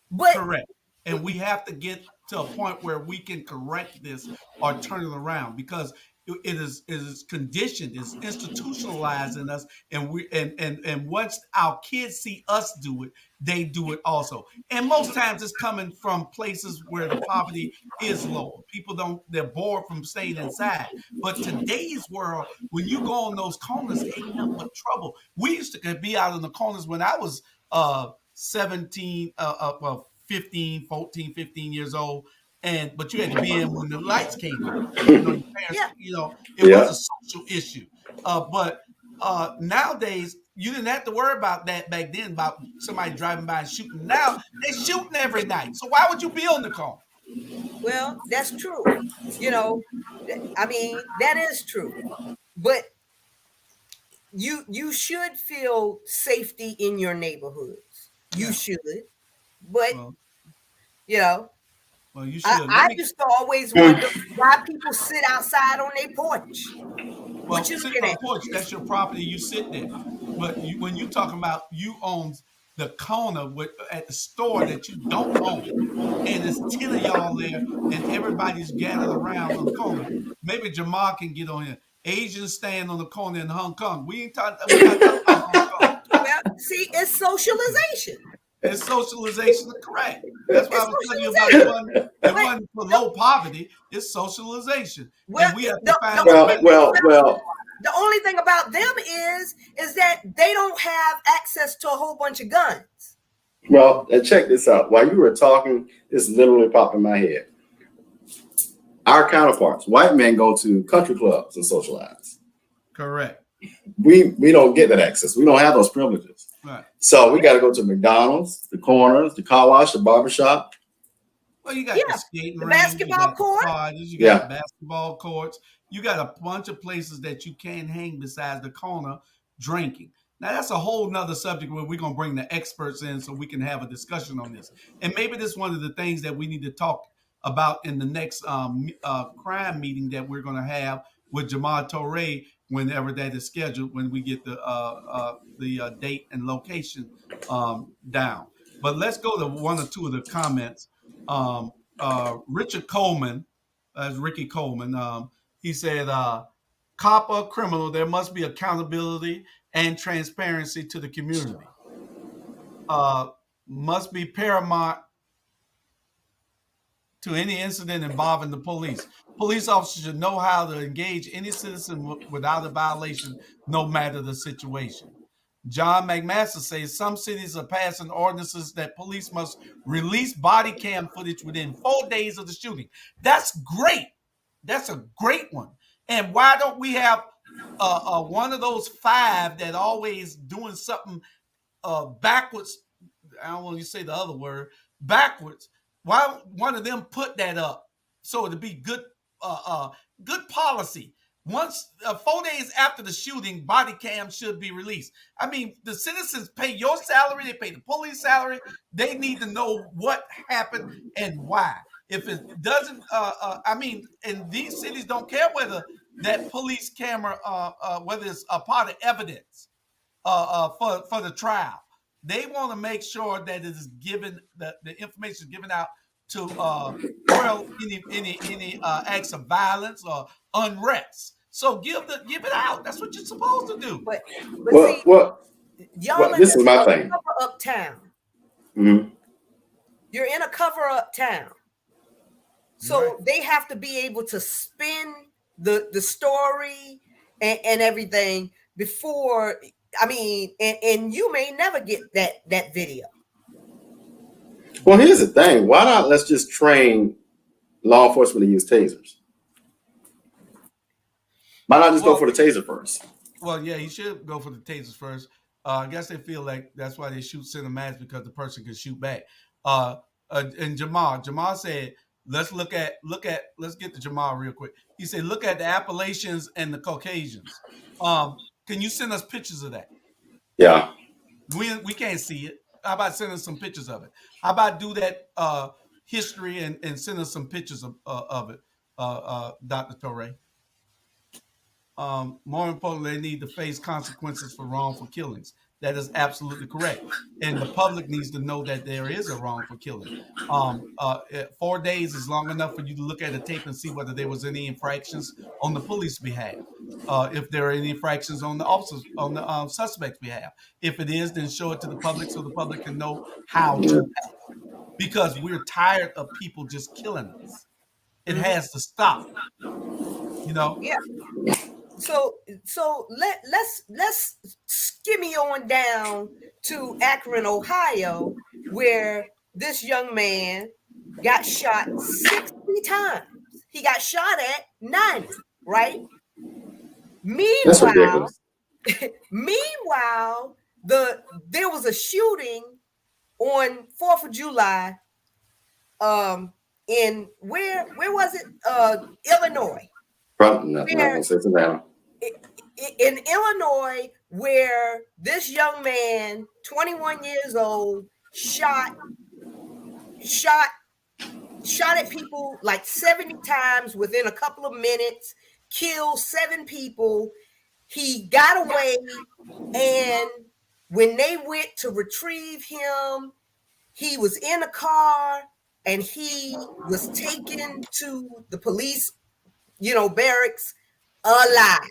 But Correct. And we have to get to a point where we can correct this or turn it around, because it is conditioned, is institutionalized in us, and and once our kids see us do it, they do it also. And most times it's coming from places where the poverty is low. People don't, they're bored from staying inside. But today's world, when you go on those corners, ain't nothing but trouble. We used to be out in the corners when I was 17, 15, 14, 15 years old. And but you had to be in when the lights came on. Your parents, Yeah. it was a social issue. But nowadays, you didn't have to worry about that back then, about somebody driving by and shooting. Now they're shooting every night. So why would you be on the corner? Well, that's true. I mean, that is true. But you should feel safety in your neighborhoods. You Yeah. should. But Well, you know, well, you I, should. I used to always wonder why people sit outside on their porch. What Well, you sitting looking on at? the porch, that's your property. You sit there. But when you talking about you own the corner at the store that you don't own, and there's 10 of y'all there, and everybody's gathered around on the corner. Maybe Jamal can get on here. Asians stand on the corner in Hong Kong. We're not talking about Hong Kong. Well, see, it's socialization. It's socialization, correct. That's why I It's was telling you about socialization. it But wasn't for low poverty. It's socialization, well, and we have to the find a only way. Well. the only thing about them is that they don't have access to a whole bunch of guns. Well, and check this out. While you were talking, this literally popped in my head. Our counterparts, white men, go to country clubs and socialize. Correct. We don't get that access. We don't have those privileges. Right. So we got to go to McDonald's, the corners, the car wash, the barbershop. Well, you got the skating The range, basketball you got court. the parties, you got basketball courts, you got a bunch of places that you can hang besides the corner drinking. Now that's a whole nother subject where we're gonna bring the experts in so we can have a discussion on this. And maybe this is one of the things that we need to talk about in the next crime meeting that we're gonna have with Jamal Torre whenever that is scheduled, when we get the date and location down. But let's go to one or two of the comments. Richard Coleman, as Ricky Coleman, he said, cop or criminal, there must be accountability and transparency to the community. Must be paramount to any incident involving the police. Police officers should know how to engage any citizen without a violation, no matter the situation. John McMaster says some cities are passing ordinances that police must release body cam footage within 4 days of the shooting. That's great. That's a great one. And why don't we have one of those 5 that always doing something backwards? I don't want to say the other word, backwards. Why don't one of them put that up so it'd be good policy? Once 4 days after the shooting, body cam should be released. I mean, the citizens pay your salary, they pay the police salary. They need to know what happened and why. If it doesn't, and these cities don't care whether that police camera, whether it's a part of evidence for the trial. They want to make sure that it is given, the information is given out to quell any acts of violence or unrest. So give it out. That's what you're supposed to do. But Well, see, y'all this is my in a thing. cover-up town. Mm-hmm. You're in a cover-up town. So Right. they have to be able to spin the story and everything before, and you may never get that video. Well, here's the thing. Why not let's just train law enforcement to use tasers? Why not just go for the taser first? Well, yeah, you should go for the tasers first. I guess they feel like that's why they shoot cinematics, because the person can shoot back. And Jamal said, let's get to Jamal real quick. He said, look at the Appalachians and the Caucasians. Can you send us pictures of that? Yeah. We can't see it. How about send us some pictures of it? How about do that history and send us some pictures of it, Dr. Torre? More importantly, they need to face consequences for wrongful killings. That is absolutely correct. And the public needs to know that there is a wrongful killing. 4 days is long enough for you to look at the tape and see whether there was any infractions on the police behalf. If there are any infractions on the officers, on the suspect's behalf. If it is, then show it to the public so the public can know how to act. Because we're tired of people just killing us. It has to stop. You know? Yeah. So let's skimmy on down to Akron, Ohio, where this young man got shot 60 times. He got shot at 90, right? That's Meanwhile, ridiculous. there was a shooting on 4th of July in where was it? Illinois. Probably nothing. I'm gonna say Savannah. In Illinois, where this young man, 21 years old, shot at people like 70 times within a couple of minutes, killed 7 people. He got away, and when they went to retrieve him, he was in a car and he was taken to the police, barracks alive.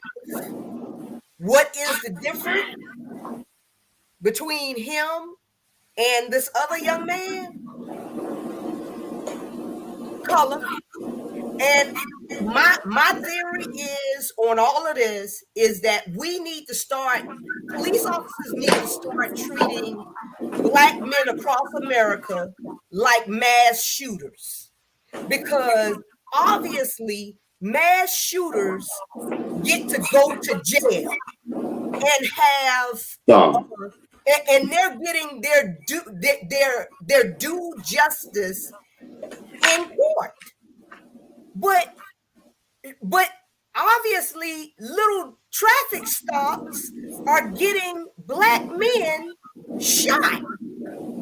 What is the difference between him and this other young man? Color. And my theory is on all of this is that police officers need to start treating Black men across America like mass shooters, because obviously mass shooters get to go to jail and have and they're getting their due justice in court. But obviously little traffic stops are getting Black men shot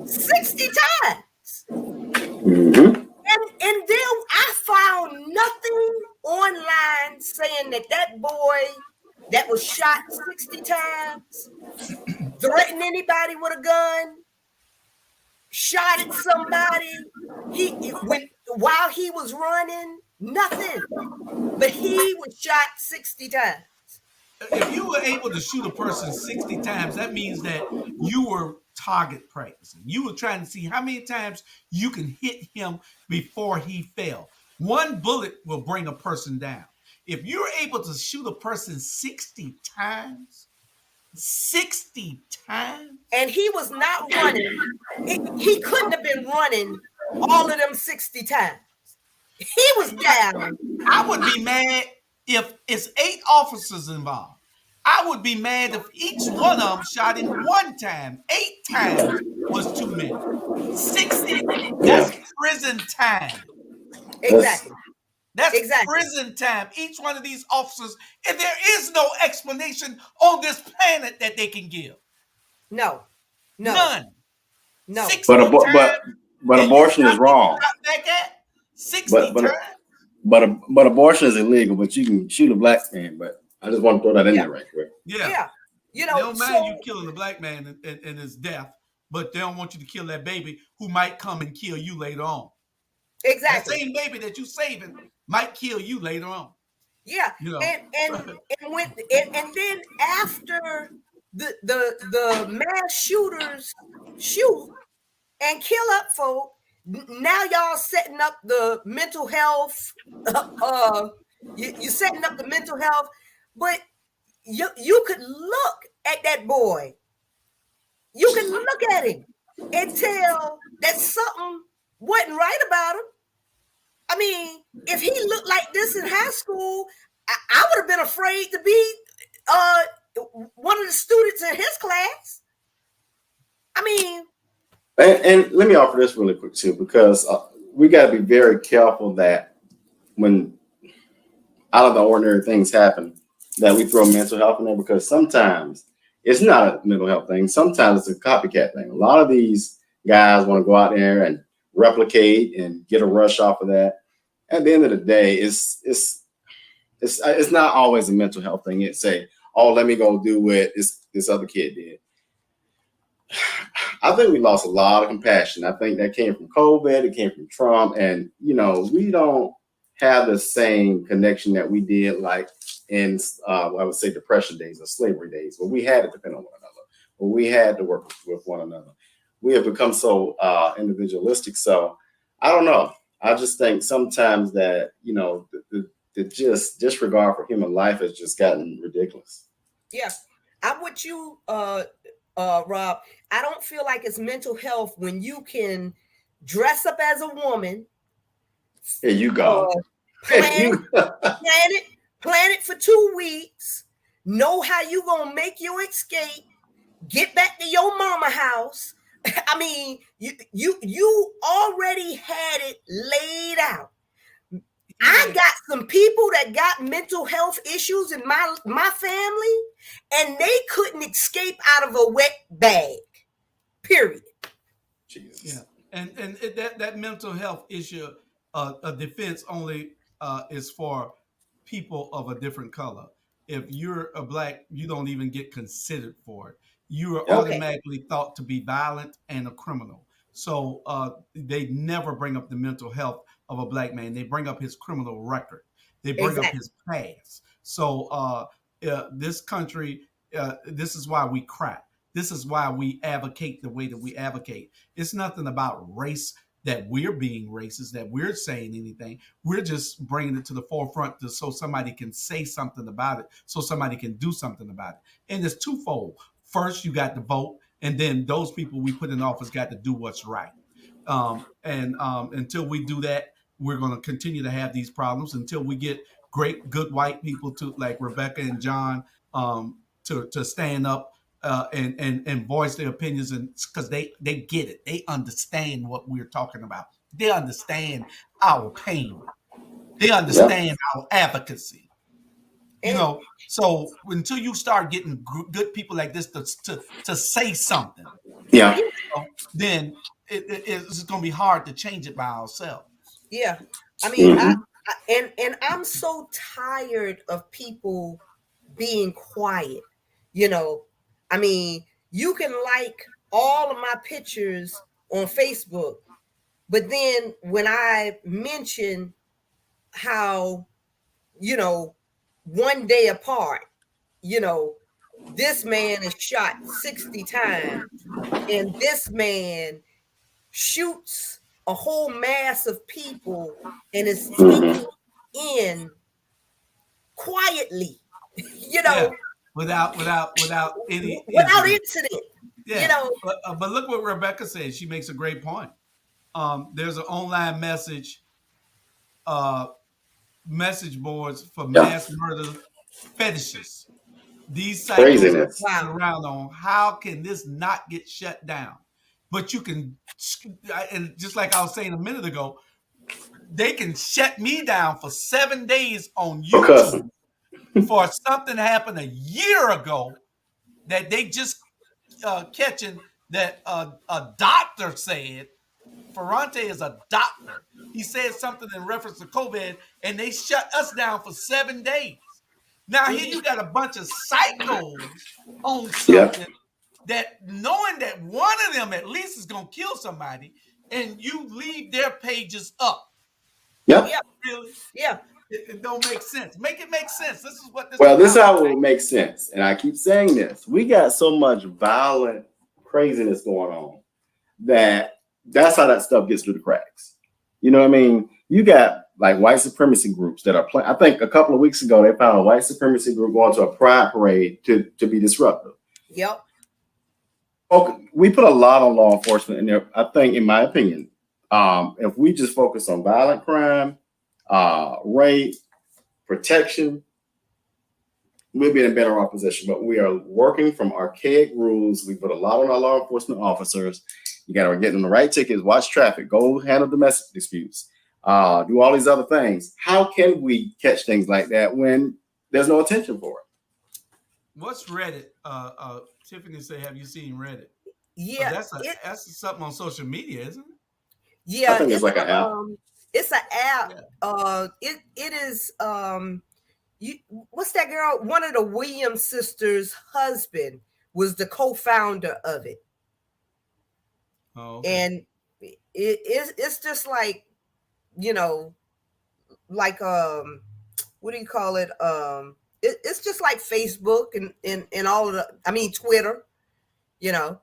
60 times. Mm-hmm. And then I found nothing online saying that boy that was shot 60 times threatened anybody with a gun, shot at somebody while he was running, nothing. But he was shot 60 times. If you were able to shoot a person 60 times, that means that you were target practicing. You were trying to see how many times you can hit him before he fell. One bullet will bring a person down. If you're able to shoot a person 60 times, and he was not running, he couldn't have been running all of them 60 times. He was down. I would be mad if it's 8 officers involved. I would be mad if each one of them shot him 1 time. 8 times was too many. 60, that's prison time. Exactly. That's prison time. Each one of these officers, and there is no explanation on this planet that they can give. No. None. No. But abortion is wrong. 60 times. But abortion is illegal, but you can shoot a Black man. But I just want to throw that in there right quick. Yeah. They don't mind you killing a Black man and his death, but they don't want you to kill that baby who might come and kill you later on. Exactly. That same baby that you saving might kill you later on. Yeah. And then after the mass shooters shoot and kill up folk, now y'all setting up the mental health. You're setting up the mental health, but you could look at that boy. You can look at him and tell that something wasn't right about him. I mean, if he looked like this in high school, I would have been afraid to be one of the students in his class. I mean, and let me offer this really quick too, because we got to be very careful that when out of the ordinary things happen, that we throw mental health in there, because sometimes it's not a mental health thing. Sometimes it's a copycat thing. A lot of these guys want to go out there and replicate and get a rush off of that. At the end of the day, it's not always a mental health thing. It's say, oh, let me go do what this other kid did. I think we lost a lot of compassion. I think that came from COVID, it came from Trump, and we don't have the same connection that we did like in I would say depression days or slavery days, where we had to depend on one another, where we had to work with one another. We have become so individualistic. So I don't know. I just think sometimes that the just disregard for human life has just gotten ridiculous. Yeah, I'm with you, Rob. I don't feel like it's mental health when you can dress up as a woman. Here you go. Plan it for 2 weeks. Know how you gonna make your escape. Get back to your mama house. I mean, you already had it laid out. I got some people that got mental health issues in my family, and they couldn't escape out of a wet bag. Period. Jesus. Yeah, and that mental health issue, a defense only is for people of a different color. If you're a black, you don't even get considered for it. You are automatically thought to be violent and a criminal. So they never bring up the mental health of a black man. They bring up his criminal record. They bring up his past. So this country, this is why we crack. This is why we advocate the way that we advocate. It's nothing about race that we're being racist, that we're saying anything. We're just bringing it to the forefront so somebody can say something about it, so somebody can do something about it. And it's twofold. First, you got to vote, and then those people we put in office got to do what's right. And until we do that, we're going to continue to have these problems until we get great, good white people to like Rebecca and John to stand up and voice their opinions, and because they get it, they understand what we're talking about. They understand our pain. They understand our advocacy. So until you start getting good people like this to say something, then it's going to be hard to change it by ourselves. Yeah, I mean, and I'm so tired of people being quiet. I mean, you can like all of my pictures on Facebook, but then when I mention how, one day apart, this man is shot 60 times and this man shoots a whole mass of people and is taken in quietly, without any incident. But look what Rebecca said. She makes a great point. There's an online message boards for mass murder fetishes. These cycles around on how can this not get shut down? But you can, and just like I was saying a minute ago, they can shut me down for 7 days on YouTube for something happened a year ago that they just catching that a doctor said. Ferrante is a doctor. He said something in reference to COVID, and they shut us down for 7 days. Now here you got a bunch of psychos on something that knowing that one of them at least is going to kill somebody, and you leave their pages up. Yep. Really? Yeah. It don't make sense. Make it make sense. This is what this this is how it will make sense. And I keep saying this. We got so much violent craziness going on that's how that stuff gets through the cracks. You know what I mean? You got like white supremacy groups that are playing. I think a couple of weeks ago, they found a white supremacy group going to a pride parade to be disruptive. Yep. Okay, we put a lot on law enforcement in there. I think, in my opinion, if we just focus on violent crime, rape, protection, we'll be in a better off position. But we are working from archaic rules. We put a lot on our law enforcement officers. You got to get them the right tickets, watch traffic, go handle domestic disputes, do all these other things. How can we catch things like that when there's no attention for it? What's Reddit? Tiffany said, "Have you seen Reddit?" Yeah, that's something on social media, isn't it? Yeah, I think it's like an app. It's an app. Yeah. It is. What's that girl? One of the Williams sisters' husband was the co-founder of it. Oh, okay. And it's just like, you know, like what do you call it? It's just like Facebook and all of the, I mean, Twitter, you know.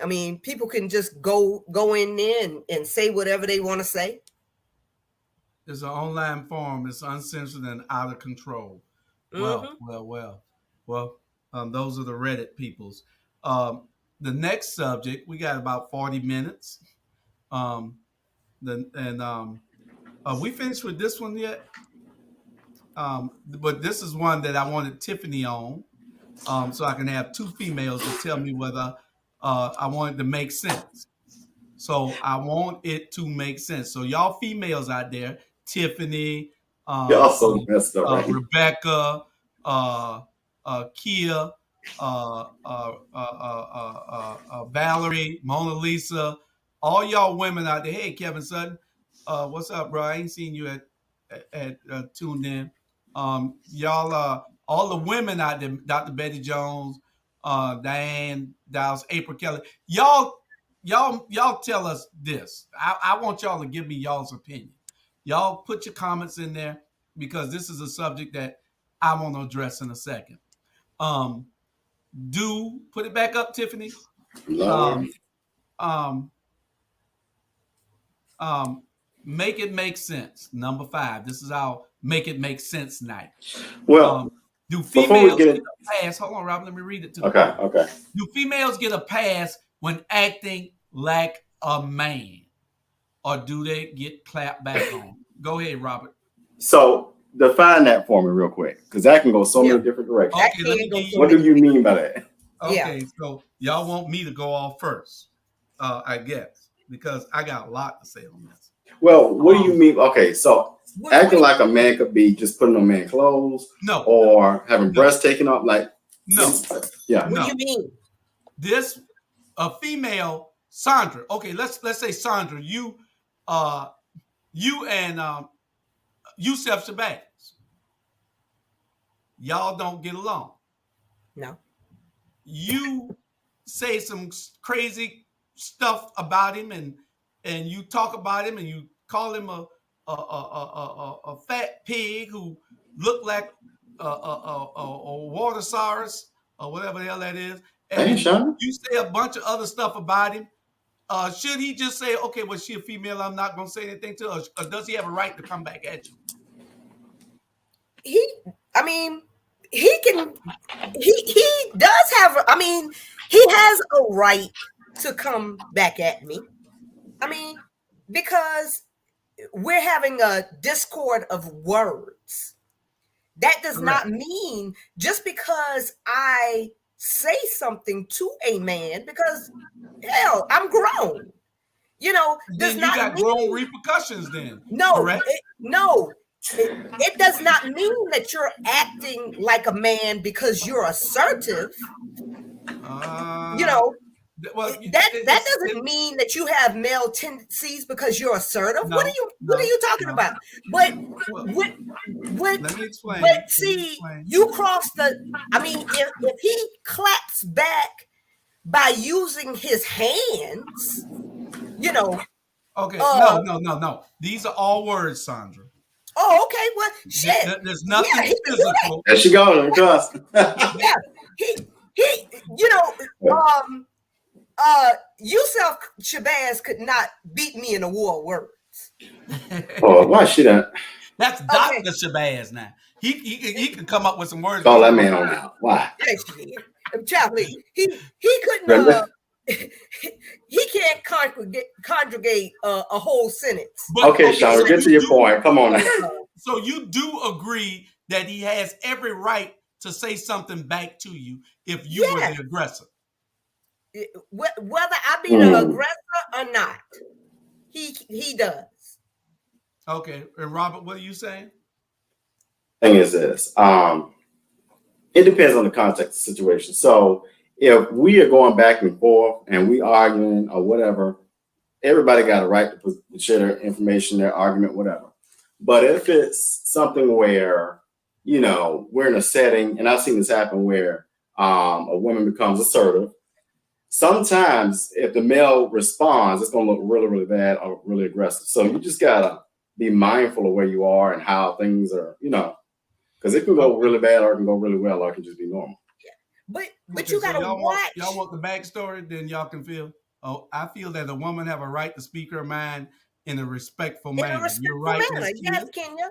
I mean, people can just go in there and say whatever they want to say. It's an online forum. It's uncensored and out of control. Well, those are the Reddit peoples. The next subject, we got about 40 minutes. We finished with this one yet? But this is one that I wanted Tiffany on, so I can have two females to tell me whether I want it to make sense. So I want it to make sense. So y'all females out there, Tiffany, Y'all so messed up, right? Rebecca, Kia, Valerie, Mona Lisa, all y'all women out there. Hey, Kevin Sutton, what's up, bro? I ain't seen you at tuned in. Y'all, all the women out there, Dr. Betty Jones, Diane Dowse, April Kelly, y'all tell us this. I want y'all to give me y'all's opinion. Y'all put your comments in there because this is a subject that I want to address in a second. Do put it back up, Tiffany. Make it make sense. Number 5. This is our make it make sense night. Well, do females get a pass? Hold on, Rob. Let me read it to Okay, okay. Do females get a pass when acting like a man, or do they get clapped back on? Go ahead, Robert. So define that for me real quick, because that can go so many different directions. Okay, let me give you. What do you mean by that? Okay, so y'all want me to go off first, I guess, because I got a lot to say on this. Well, what do you mean? Okay, so acting like a man could be just putting on man clothes, no, or having breasts taken off, like no, yeah. What do you mean? This a female, Sandra. Okay, let's say Sandra, you and Yusef Shabazz, y'all don't get along. No. You say some crazy stuff about him, and you talk about him, and you call him a fat pig who looked like a watersaurus or whatever the hell that is, and you say a bunch of other stuff about him. Should he just say, okay, well, she a female, I'm not going to say anything to her, or does he have a right to come back at you? He does have, he has a right to come back at me. Because we're having a discord of words. That does not mean just because I say something to a man, because hell, I'm grown. Does then you not got mean grown repercussions then. No, correct? It does not mean that you're acting like a man because you're assertive. Well, that doesn't mean that you have male tendencies because you're assertive. No, what are you talking about? But let me explain. But see, you cross the. If he claps back by using his hands, Okay, no. These are all words, Sandra. Oh, okay. Well, shit. There's nothing physical. There she goes. Yeah, Yusef Shabazz could not beat me in a war of words. Oh, why should I? That's Dr. Shabazz now. He can come up with some words. Call that man on out. Why? Yes, he couldn't. He can't conjugate a whole sentence. Okay, Sean, get to your point. Come on now. So you do agree that he has every right to say something back to you if you were the aggressor? Whether I be the aggressor or not, he does. Okay, and Robert, what are you saying? Thing is this, it depends on the context of the situation. So if we are going back and forth and we arguing or whatever, everybody got a right to share their information, their argument, whatever. But if it's something where, we're in a setting, and I've seen this happen where a woman becomes assertive, sometimes if the male responds, it's gonna look really, really bad or really aggressive. So you just gotta be mindful of where you are and how things are, because it can go really bad or it can go really well or it can just be normal. But Okay, you so gotta watch. y'all want the backstory, then y'all can feel. Oh, I feel that a woman have a right to speak her mind in a respectful in manner. a respectful You're right, manner. Miss Yes, Kenya.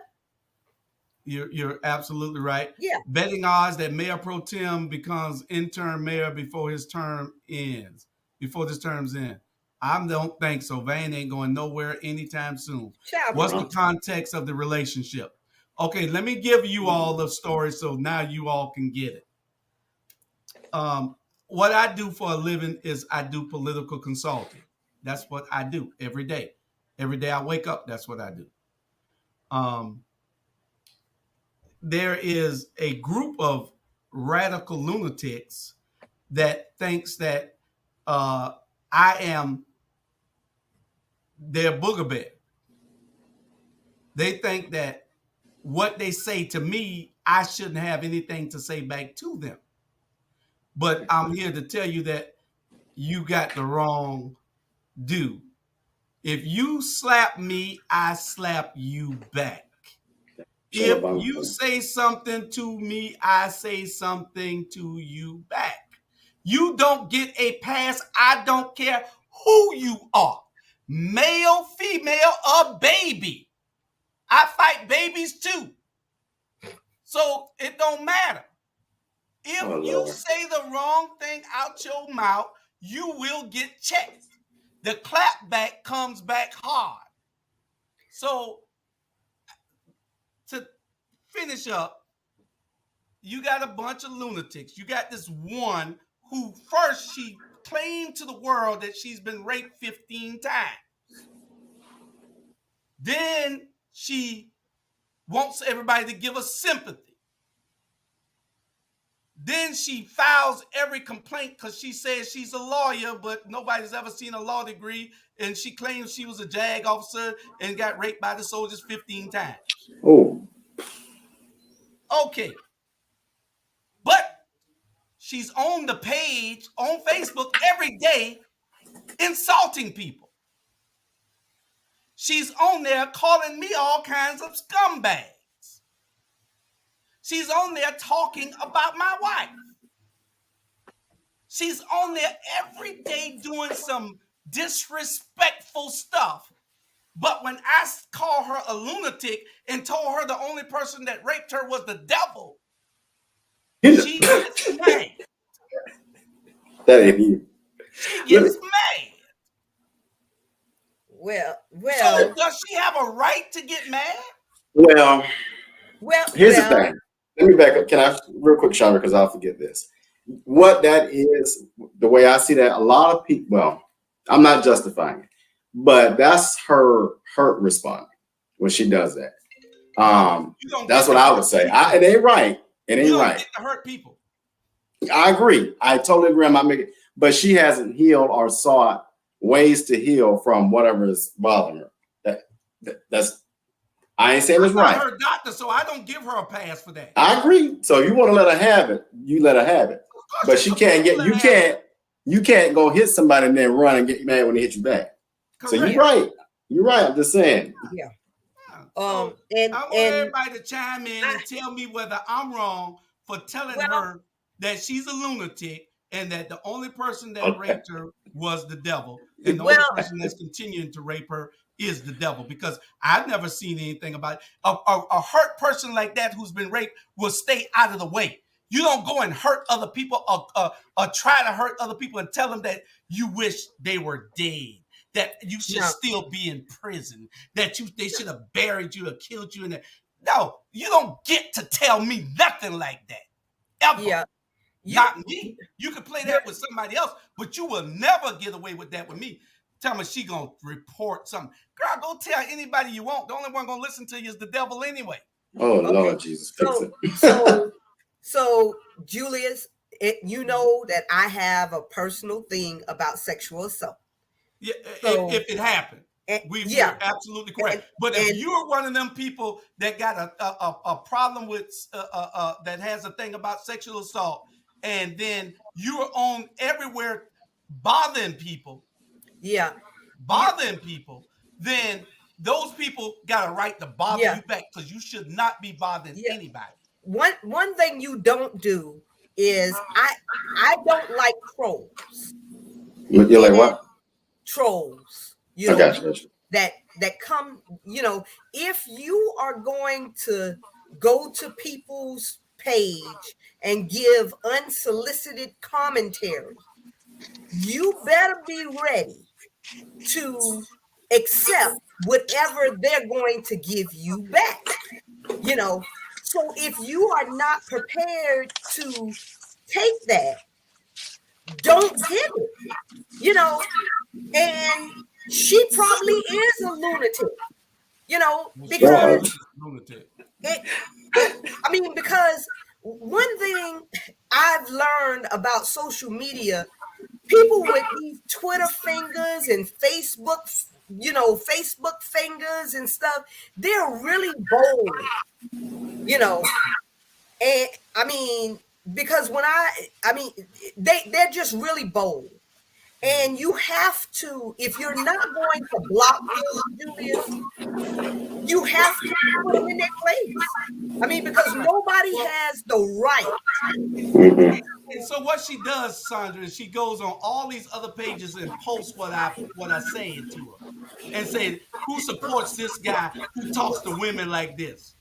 Kenya. You're absolutely right. Yeah. Betting odds that Mayor Pro Tem becomes interim mayor before his term ends. Before this term's end. I don't think so. Van ain't going nowhere anytime soon. Child, What's the please. context of the relationship? Okay, let me give you all the story so now you all can get it. What I do for a living is I do political consulting. That's what I do every day. Every day I wake up, that's what I do. There is a group of radical lunatics that thinks that I am their booger bear. They think that what they say to me, I shouldn't have anything to say back to them. But I'm here to tell you that you got the wrong dude. If you slap me, I slap you back. If you say something to me, I say something to you back. You don't get a pass. I don't care who you are. Male, female, or baby. I fight babies too. So it don't matter. If you say the wrong thing out your mouth, you will get checked. The clapback comes back hard. So to finish up, you got a bunch of lunatics. You got this one who first she claimed to the world that she's been raped 15 times. Then she wants everybody to give her sympathy. Then she files every complaint because she says she's a lawyer, but nobody's ever seen a law degree. And she claims she was a JAG officer and got raped by the soldiers 15 times. Oh. Okay. But she's on the page on Facebook every day insulting people. She's on there calling me all kinds of scumbags. She's on there talking about my wife. She's on there every day doing some disrespectful stuff. But when I call her a lunatic and told her the only person that raped her was the devil, she gets mad. That ain't you. She gets mad. Well. So does she have a right to get mad? Well, here's the thing. Let me back up. Can I real quick, Sean, because I'll forget this. What that is, the way I see that, a lot of people, well, I'm not justifying it, but that's her responding when she does that. That's what I would say. It ain't right. It ain't right. Get to hurt people. I agree. I totally agree. I'm not making, but she hasn't healed or sought ways to heal from whatever is bothering her. That's I ain't saying it's right. I'm not her doctor, so I don't give her a pass for that. I agree. So if you want to let her have it, you let her have it. But she can't get you can't go hit somebody and then run and get mad when they hit you back. Correct. So you're right. You're right. I'm just saying. Yeah. So I want everybody to chime in and tell me whether I'm wrong for telling her that she's a lunatic and that the only person that raped her was the devil, and the only person that's continuing to rape her is the devil, because I've never seen anything about it. A hurt person like that who's been raped will stay out of the way. You don't go and hurt other people or try to hurt other people and tell them that you wish they were dead, that you should still be in prison, that they should have buried you or killed you. No, you don't get to tell me nothing like that, ever. Yeah. Not me. You can play that with somebody else, but you will never get away with that with me. Tell me she gonna report something. Girl, go tell anybody you want. The only one gonna listen to you is the devil anyway. Oh, Lord Jesus. So Julius, you know that I have a personal thing about sexual assault. Yeah, so, if it happened. We're absolutely correct. But if you're one of them people that got a problem with that has a thing about sexual assault, and then you're on everywhere bothering people, Yeah. then those people got a right to bother Yeah. you back, because you should not be bothering Yeah. anybody. One thing you don't do is I don't like trolls. You're like what? Trolls. You I know, got you. that come, if you are going to go to people's page and give unsolicited commentary, you better be ready to accept whatever they're going to give you back. So if you are not prepared to take that, don't give it. And she probably is a lunatic, Well, because because one thing I've learned about social media, people with these Twitter fingers and Facebook fingers and stuff, they're really bold, and because they're just really bold. And you have to, if you're not going to block people, Julius, you have to put them in their place. Because nobody has the right. mm-hmm. And so what she does, Sandra, is she goes on all these other pages and posts what I say to her, and say, who supports this guy who talks to women like this?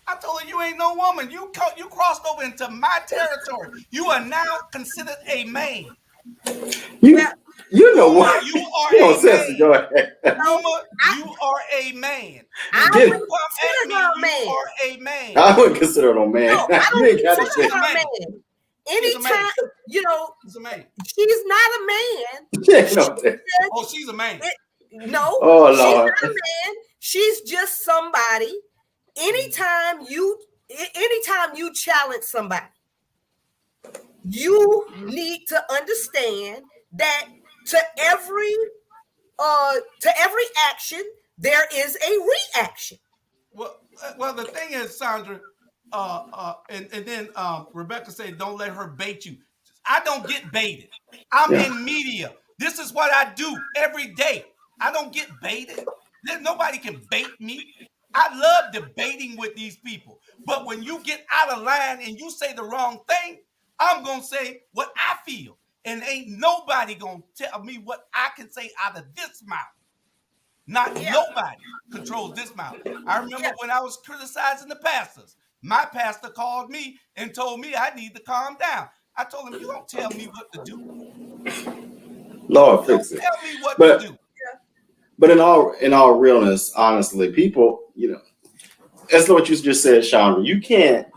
I told her, you ain't no woman. You crossed over into my territory. You are now considered a man. You know what? You are You a don't sense man. it. Go ahead. You are a man. I Get- wouldn't consider her a man. You are a man. I wouldn't consider no man. No, I You don't ain't got to consider say. her a man. Anytime, She's a man. she's not a man. Yeah, no. Oh, she's a man. No, Oh, she's Lord. not a man. She's just somebody. Anytime you challenge somebody, you need to understand that to every action there is a reaction. Well, the thing is, Sandra, and then Rebecca said, "Don't let her bait you." I don't get baited. I'm in media. This is what I do every day. I don't get baited. Nobody can bait me. I love debating with these people. But when you get out of line and you say the wrong thing, I'm going to say what I feel. And ain't nobody going to tell me what I can say out of this mouth. Nobody controls this mouth. I remember when I was criticizing the pastors, my pastor called me and told me I need to calm down. I told him, you don't tell me what to do. Lord, fix it. Tell me what to do. But in all realness, honestly, people, that's what you just said, Chandra. You can't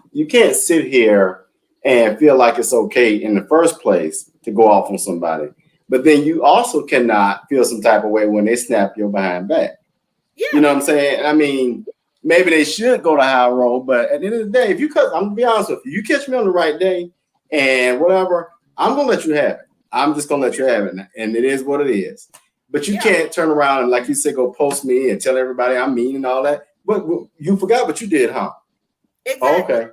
sit here and feel like it's okay in the first place to go off on somebody, but then you also cannot feel some type of way when they snap your behind back. Yeah. You know what I'm saying? Maybe they should go to high road, but at the end of the day, I'm gonna be honest with you, you catch me on the right day and whatever, I'm gonna let you have it. I'm just gonna let you have it, and it is what it is. But you can't turn around and, like you said, go post me and tell everybody I'm mean and all that. But you forgot what you did, huh? Exactly. Oh, okay.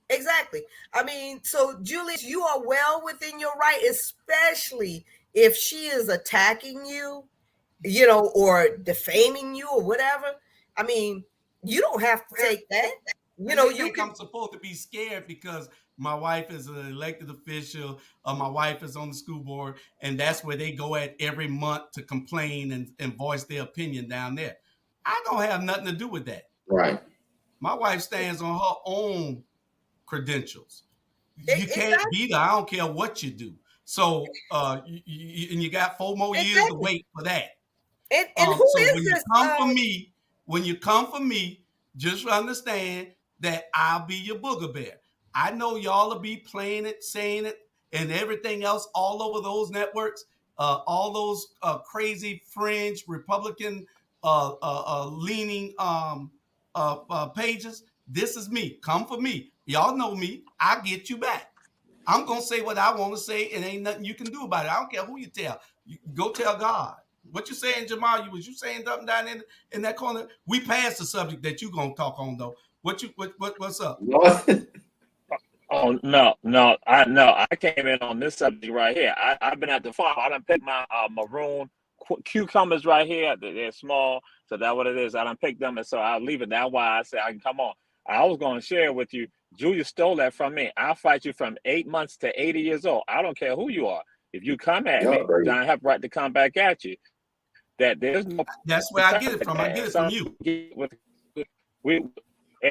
Exactly. So Julius, you are well within your right, especially if she is attacking you, or defaming you or whatever. You don't have to take that. I'm supposed to be scared because my wife is an elected official, or my wife is on the school board, and that's where they go at every month to complain and voice their opinion down there. I don't have nothing to do with that. Right. My wife stands on her own credentials. You can't beat her. I don't care what you do. So, you got 4 more years to wait for that. And when you come for me, just understand that I'll be your booger bear. I know y'all will be playing it, saying it, and everything else all over those networks, all those crazy fringe Republican leaning pages. This is me. Come for me. Y'all know me. I get you back. I'm going to say what I want to say, and ain't nothing you can do about it. I don't care who you tell. You go tell God. What you saying, Jamal? Was you saying something down in that corner? We passed the subject that you going to talk on, though. What's up? Oh no! I came in on this subject right here. I've been at the farm. I done picked my maroon cucumbers right here. They're small, so that's what it is. I done picked them, and so I'll leave it. That's why I said I can come on. I was going to share with you. Julia stole that from me. I'll fight you from 8 months to 80 years old. I don't care who you are. If you come at Y'all me, crazy. then I have right to come back at you. That there's no That's where I get it from. I get it from you. We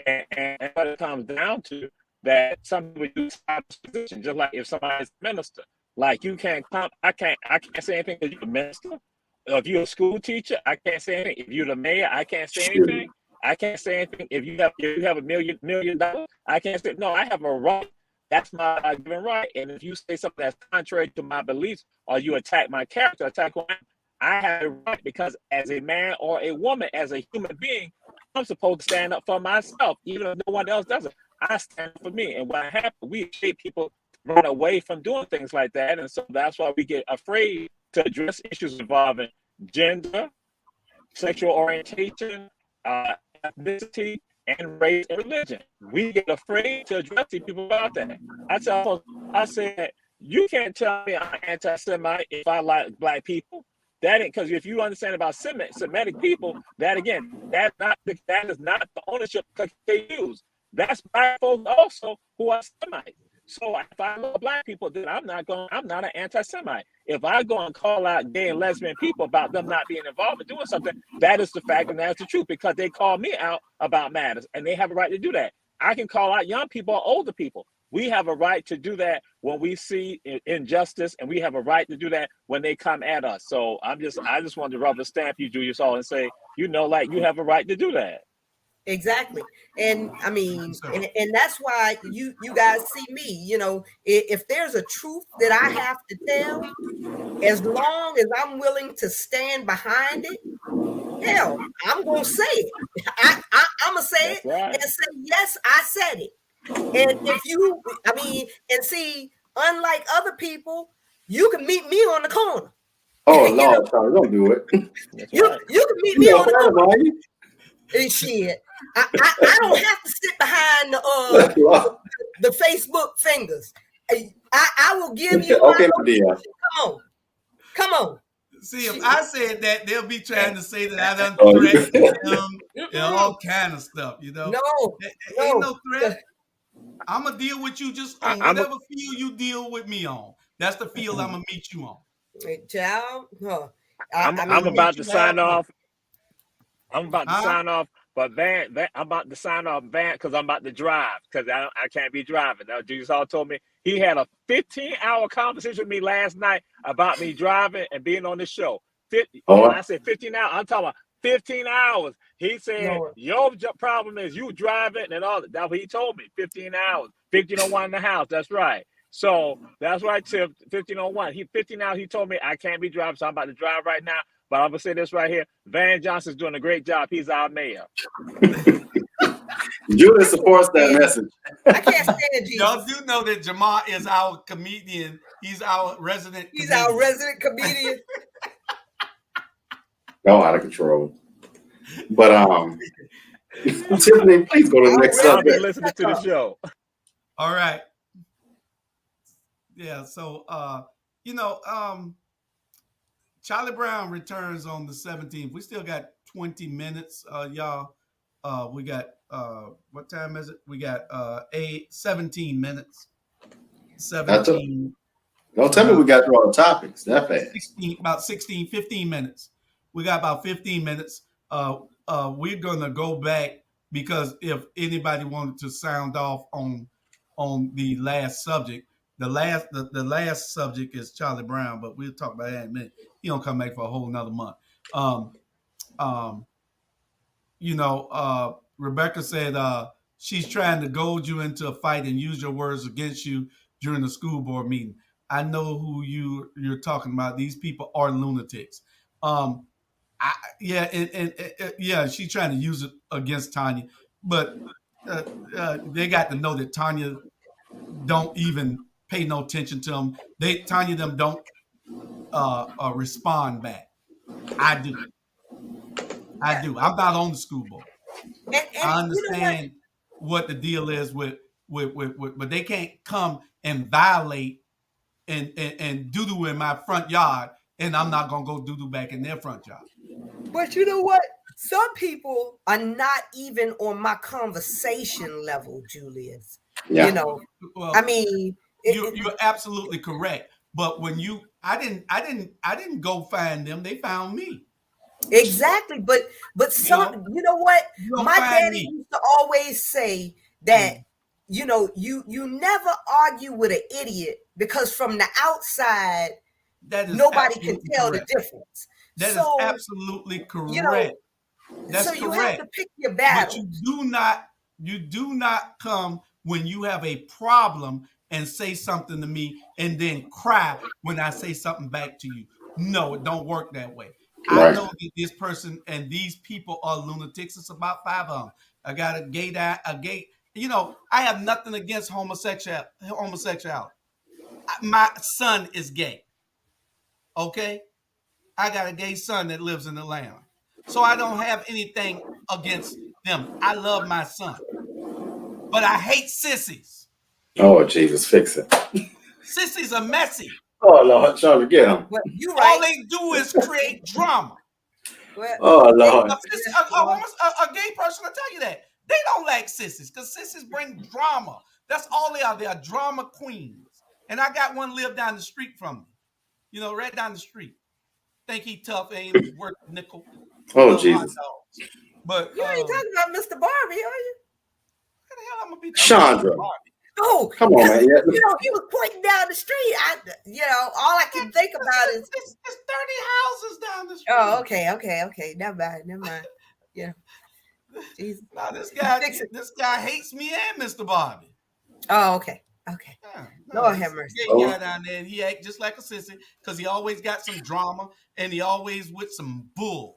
and what it comes down to that some people use position, just like if somebody's a minister, like you can't come, I can't say anything because you're a minister. If you're a school teacher, I can't say anything. If you're the mayor, I can't say anything. I can't say anything. If you have $1 million, I can't say no. I have a right. That's my given right. And if you say something that's contrary to my beliefs, or you attack my character, attack who I have a right, because as a man or a woman, as a human being, I'm supposed to stand up for myself, even if no one else does it. I stand up for me. And what happened, we shape people run away from doing things like that. And so that's why we get afraid to address issues involving gender, sexual orientation, ethnicity, and race and religion. We get afraid to address these people about that. I said, you can't tell me I'm anti-Semite if I like black people. That ain't, because if you understand about Semitic people, that again, that is not the ownership they use. That's black folks also who are Semites. So if I love black people, then I'm not an anti-Semite. If I go and call out gay and lesbian people about them not being involved in doing something, that is the fact and that's the truth, because they call me out about matters and they have a right to do that. I can call out young people or older people. We have a right to do that when we see injustice, and we have a right to do that when they come at us. So I just wanted to rubber stamp you, Julius Hall, and say, like you have a right to do that. Exactly. And I mean, and that's why you guys see me, if there's a truth that I have to tell, as long as I'm willing to stand behind it, hell, I'm gonna say it. I'm gonna say That's it right. and say, yes, I said it. And and see, unlike other people, you can meet me on the corner. Oh Lord, sorry, don't do it. You can meet me on the corner. And shit, I don't have to sit behind the Facebook fingers. I will give you okay, my location. Come on. See, if I said that, they'll be trying to say that I done threatened them and all kind of stuff, No, ain't no threat. I'm gonna deal with you just on whatever field you deal with me on. That's the field I'm gonna meet you on. Child, I'm about to sign off. I'm about to sign off, but Van, I'm about to sign off, Van, because I'm about to drive, because I can't be driving. Now, Jesus Hall told me he had a 15-hour conversation with me last night about me driving and being on the show. I said 15 hours. I'm talking about 15 hours. He said, your problem is you driving and all that. That's what he told me. 15 hours. 1501 in the house. That's right. So that's right, Tiff. 1501. 15 hours. He told me I can't be driving, so I'm about to drive right now. But I'm gonna say this right here: Van Johnson's doing a great job. He's our mayor. Julia supports that message. I can't stand Jesus. Y'all do know that Jamal is our comedian. He's our resident. He's our resident comedian. Go out of control. But Tiffany, please go to the next I'll be subject. listening to the show. All right. Yeah. So Charlie Brown returns on the 17th. We still got 20 minutes, y'all. We got what time is it? We got 17 minutes. 17. Don't tell me we got through all the topics that fast. 15 minutes. We got about 15 minutes. We're gonna go back, because if anybody wanted to sound off on the last subject, the last subject is Charlie Brown, but we'll talk about that in a minute. He don't come back for a whole nother month. Rebecca said she's trying to goad you into a fight and use your words against you during the school board meeting. I know who you're talking about. These people are lunatics. She's trying to use it against Tanya, but they got to know that Tanya don't even pay no attention to them. Tanya them don't respond back. I do. I'm not on the school board. I understand what the deal is with but they can't come and violate and doo-doo in my front yard, and I'm not gonna go doo-doo back in their front yard. But you know what? Some people are not even on my conversation level, Julius. Yeah. You know, Well, I mean, you're absolutely correct. But when I didn't go find them. They found me. exactly. But some, you know what? You don't My find daddy me. used to always say that, you know, you never argue with an idiot, because from the outside, That is nobody can absolutely tell correct. the difference. That is So, absolutely correct. you know, That's so you correct. have to pick your But battles. you do not come when you have a problem and say something to me and then cry when I say something back to you. No, it don't work that way. I Right. know that this person and these people are lunatics. It's about 5 of them. I got a gay. You know, I have nothing against homosexuality. My son is gay. Okay? I got a gay son that lives in Atlanta. So I don't have anything against them. I love my son. But I hate sissies. Oh, Jesus, fix it. Sissies are messy. Oh, Lord, trying to get him. Well, you All right. they do is create drama. Well, Oh, Lord. A gay person will tell you that. They don't like sissies because sissies bring drama. That's all they are. They are drama queens. And I got one live down the street from me. You know, right down the street. Think he tough, ain't worth a nickel. Oh, Love hot Jesus. dogs. But you ain't talking about Mr. Barbie, are you? what the hell I'm gonna be talking Chandra. about? Oh, Come on, man. Yeah. you know, he was pointing down the street. All I can think about is. It's 30 houses down the street. Oh, okay. Never mind. Yeah. Jesus. Now this Fix it. guy hates me and Mr. Bobby. Oh, okay. Yeah, Lord this have mercy. Gay guy down there, and he act just like a sissy because he always got some drama and he always with some bull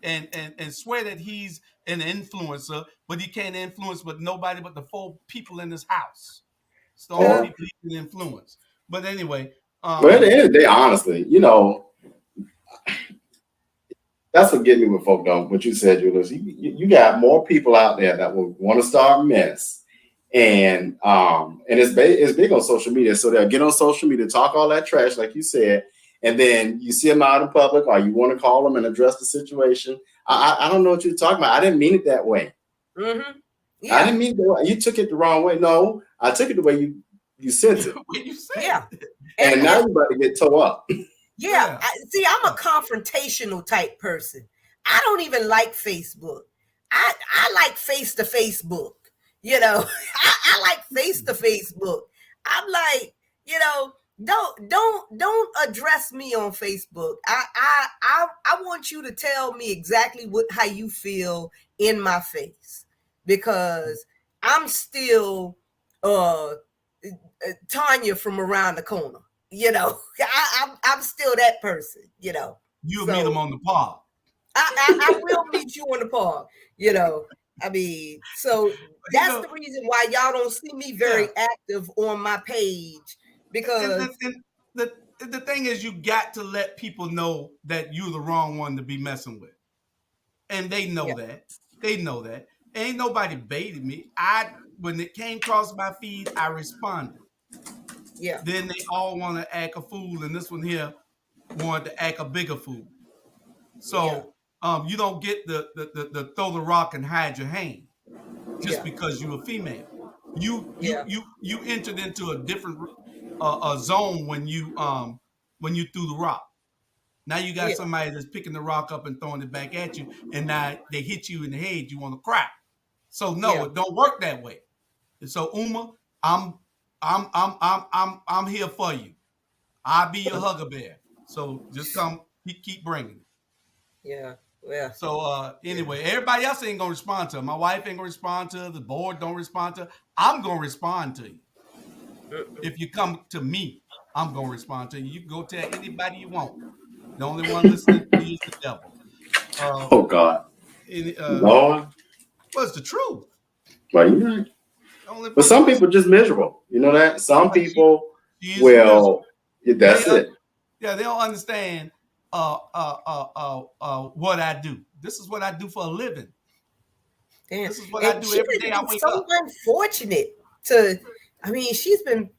and swear that he's an influencer, but he can't influence but nobody but the 4 people in his house. It's the only people he can influence. But anyway, Well, at the end of the day, honestly, you know, that's what get me with folk though. What you said, Julius, you got more people out there that will want to start mess, and it's big on social media. So they'll get on social media, talk all that trash, like you said, and then you see them out in public, or you want to call them and address the situation. I don't know what you're talking about. I didn't mean it that way. Mm-hmm. I Yeah. didn't mean that. You took it the wrong way. No, I took it the way you sent it, what you say? Yeah. and now you're about to get tore up. Yeah. See, I'm a confrontational type person. I don't even like Facebook. I like face-to-face book. You know, I like face-to-face book. I'm like, you know, don't address me on Facebook. I want you to tell me exactly how you feel in my face, because I'm still Tanya from around the corner. You know, I'm still that person. You know, You'll meet him on the park. I will meet you on the park. You know, I mean, so that's the reason why y'all don't see me very active on my page, because And the thing is, you got to let people know that you're the wrong one to be messing with, and they know that. They know that. Ain't nobody baited me. When it came across my feed, I responded. Yeah. Then they all want to act a fool, and this one here wanted to act a bigger fool. So you don't get the throw the rock and hide your hand just because you're a female. You entered into a different a zone when you threw the rock. Now you got somebody that's picking the rock up and throwing it back at you, and now they hit you in the head. You want to cry. So no, it don't work that way. And so Uma, I'm here for you. I'll be your hugger bear. So just come, keep bringing it. Yeah. Yeah. So anyway, everybody else ain't gonna respond to her. My wife ain't gonna respond to her. The board don't respond to her. I'm gonna respond to you. If you come to me, I'm gonna respond to you. You can go tell anybody you want. The only one listening to you is the devil. Oh God. Lord. Well, it's the truth. Well, you're right. But some people are just miserable. You know that? Some people that's it. Yeah, they don't understand what I do. This is what I do for a living. Damn. This is what I do every day I wake so up. unfortunate. I mean, she's been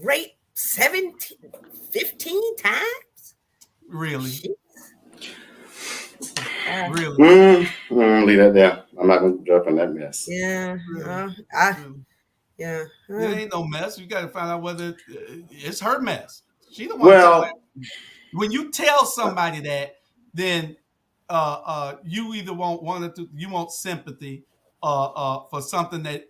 raped 15 times. Really? Uh, Really? Leave that there. I'm not going to jump in that mess. yeah, Really? yeah. It ain't no mess. You got to find out whether it's her mess. She don't want to tell Well, that. When you tell somebody that, then you either you want sympathy for something that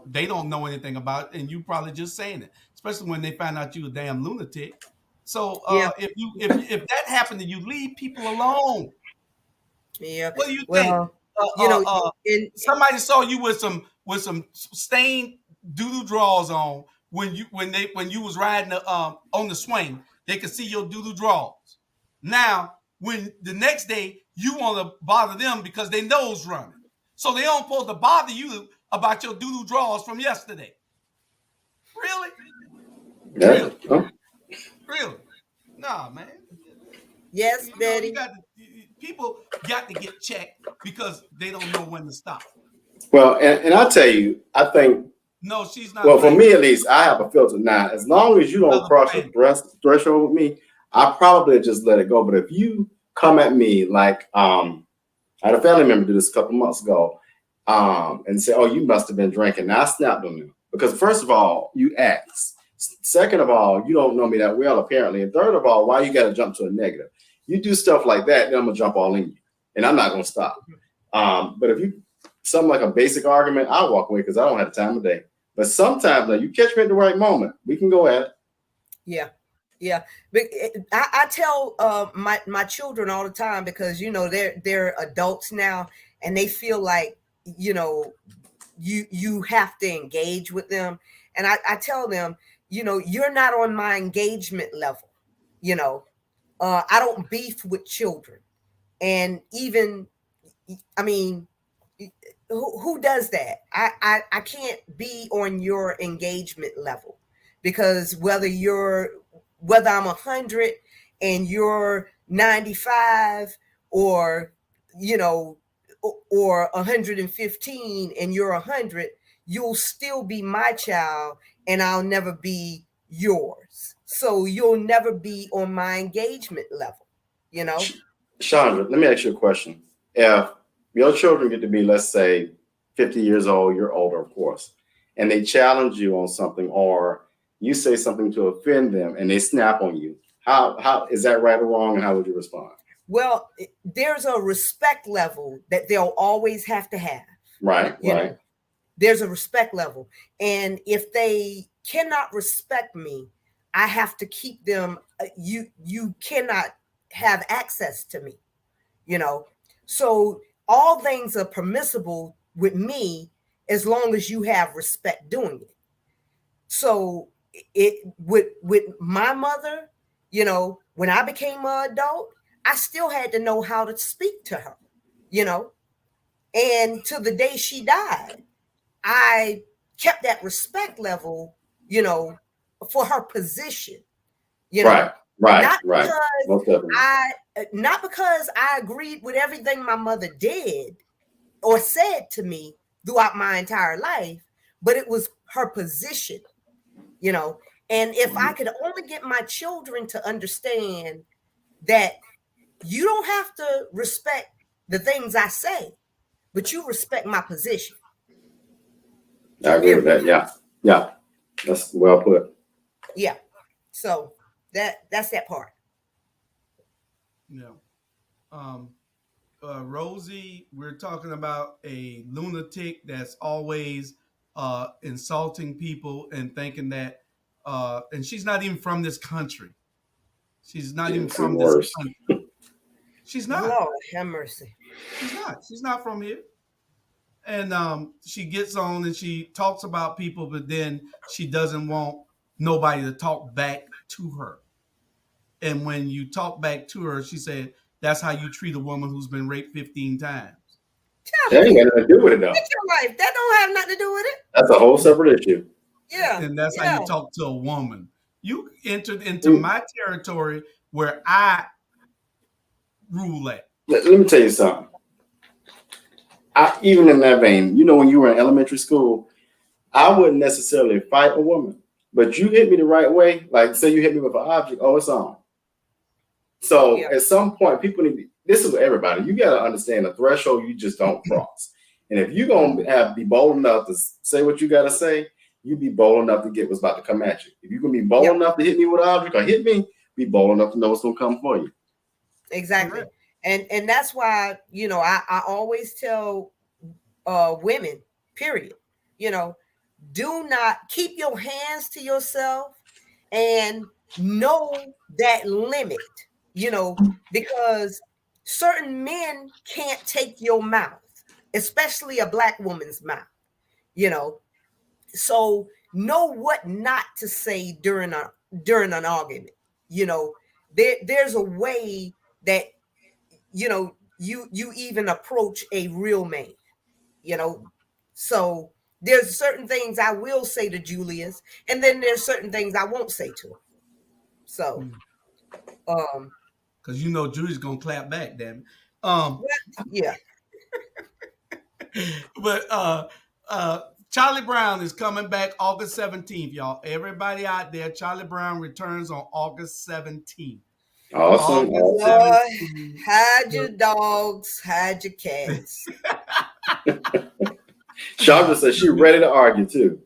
they don't know anything about, and you probably just saying it, especially when they find out you a damn lunatic. So Yeah. if that happened to you, leave people alone. Yeah. What do you think? Well, you know, Somebody saw you with some stained doodoo drawers on when you was riding on the swing. They could see your doodoo drawers. Now, when the next day you want to bother them because they nose running, so they don't supposed to bother you about your doodoo drawers from yesterday. Really? yeah. Really? Oh. Really? Nah, man. yes, Betty. People got to get checked because they don't know when to stop. Well, and I'll tell you, I think, No, she's not. well, for me at least, I have a filter now. As long as you don't cross the threshold with me, I probably just let it go. But if you come at me like, I had a family member do this a couple months ago, and say, "Oh, you must have been drinking." Now I snapped on them because first of all, you asked. Second of all, you don't know me that well apparently, and third of all, why you got to jump to a negative? You do stuff like that, then I'm gonna jump all in you, and I'm not gonna stop. But if you something like a basic argument, I'll walk away because I don't have the time of day. But sometimes, you catch me at the right moment, we can go at it. Yeah. Yeah, but I tell my children all the time because they're adults now and they feel like you have to engage with them, and I tell them you're not on my engagement level. I don't beef with children, and even I mean, who does that? I can't be on your engagement level because whether I'm 100 and you're 95 or or 115 and you're 100, you'll still be my child and I'll never be yours. So you'll never be on my engagement level, Chandra, let me ask you a question. If your children get to be, let's say, 50 years old, you're older, of course, and they challenge you on something, or you say something to offend them and they snap on you, how is that right or wrong, and how would you respond? Well, there's a respect level that they'll always have to have. Right. There's a respect level. And if they cannot respect me, I have to keep them. You cannot have access to me, So all things are permissible with me as long as you have respect doing it. So with my mother, when I became an adult, I still had to know how to speak to her, and to the day she died, I kept that respect level, for her position, Right. Not because I agreed with everything my mother did or said to me throughout my entire life, but it was her position, And if I could only get my children to understand that you don't have to respect the things I say, but you respect my position. I agree with that. Yeah. That's well put. Yeah. So that's that part. Yeah. Rosie, we're talking about a lunatic that's always insulting people and thinking that, and she's not even from this country. She's not even from this country. She's not. Lord have mercy. She's not. She's not from here. And she gets on and she talks about people, but then she doesn't want nobody to talk back to her. And when you talk back to her, she said, that's how you treat a woman who's been raped 15 times. That ain't got nothing to do with it, though. It's your life. That don't have nothing to do with it. That's a whole separate issue. Yeah. And that's how you talk to a woman. You entered into my territory where I rule at. Let me tell you something. Even in that vein, when you were in elementary school, I wouldn't necessarily fight a woman, but you hit me the right way. Like, say you hit me with an object, oh, it's on. So Yeah. at some point, people need to, this is everybody. You got to understand the threshold you just don't cross. And if you're gonna be bold enough to say what you gotta say, you be bold enough to get what's about to come at you. If you're gonna be bold Yeah. enough to hit me with an object or hit me, be bold enough to know what's gonna come for you. Exactly. Correct. And that's why, I always tell women, period, you know, do not keep your hands to yourself and know that limit, because certain men can't take your mouth, especially a black woman's mouth, you know. So know what not to say during an argument. You know, there's a way that you even approach a real man, you know. So there's certain things I will say to Julius, and then there's certain things I won't say to him. So, um, Because Julie's gonna clap back, damn it. Um, yeah. but uh, Charlie Brown is coming back August 17th, y'all. Everybody out there, Charlie Brown returns on August 17th. Awesome. August Lord, 17th. hide your dogs, hide your cats. Chandra says she's ready to argue too.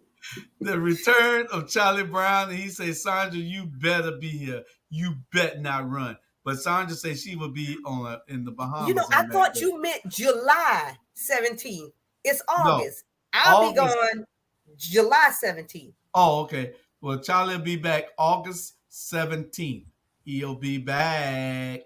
The return of Charlie Brown, and he says, Sandra, you better be here. You bet not run. But Sandra says she will be in the Bahamas. I on that thought day. you meant July 17th. It's No, August. I'll be August. gone July 17th. Oh, okay. Well, Charlie will be back August 17th. He'll be back.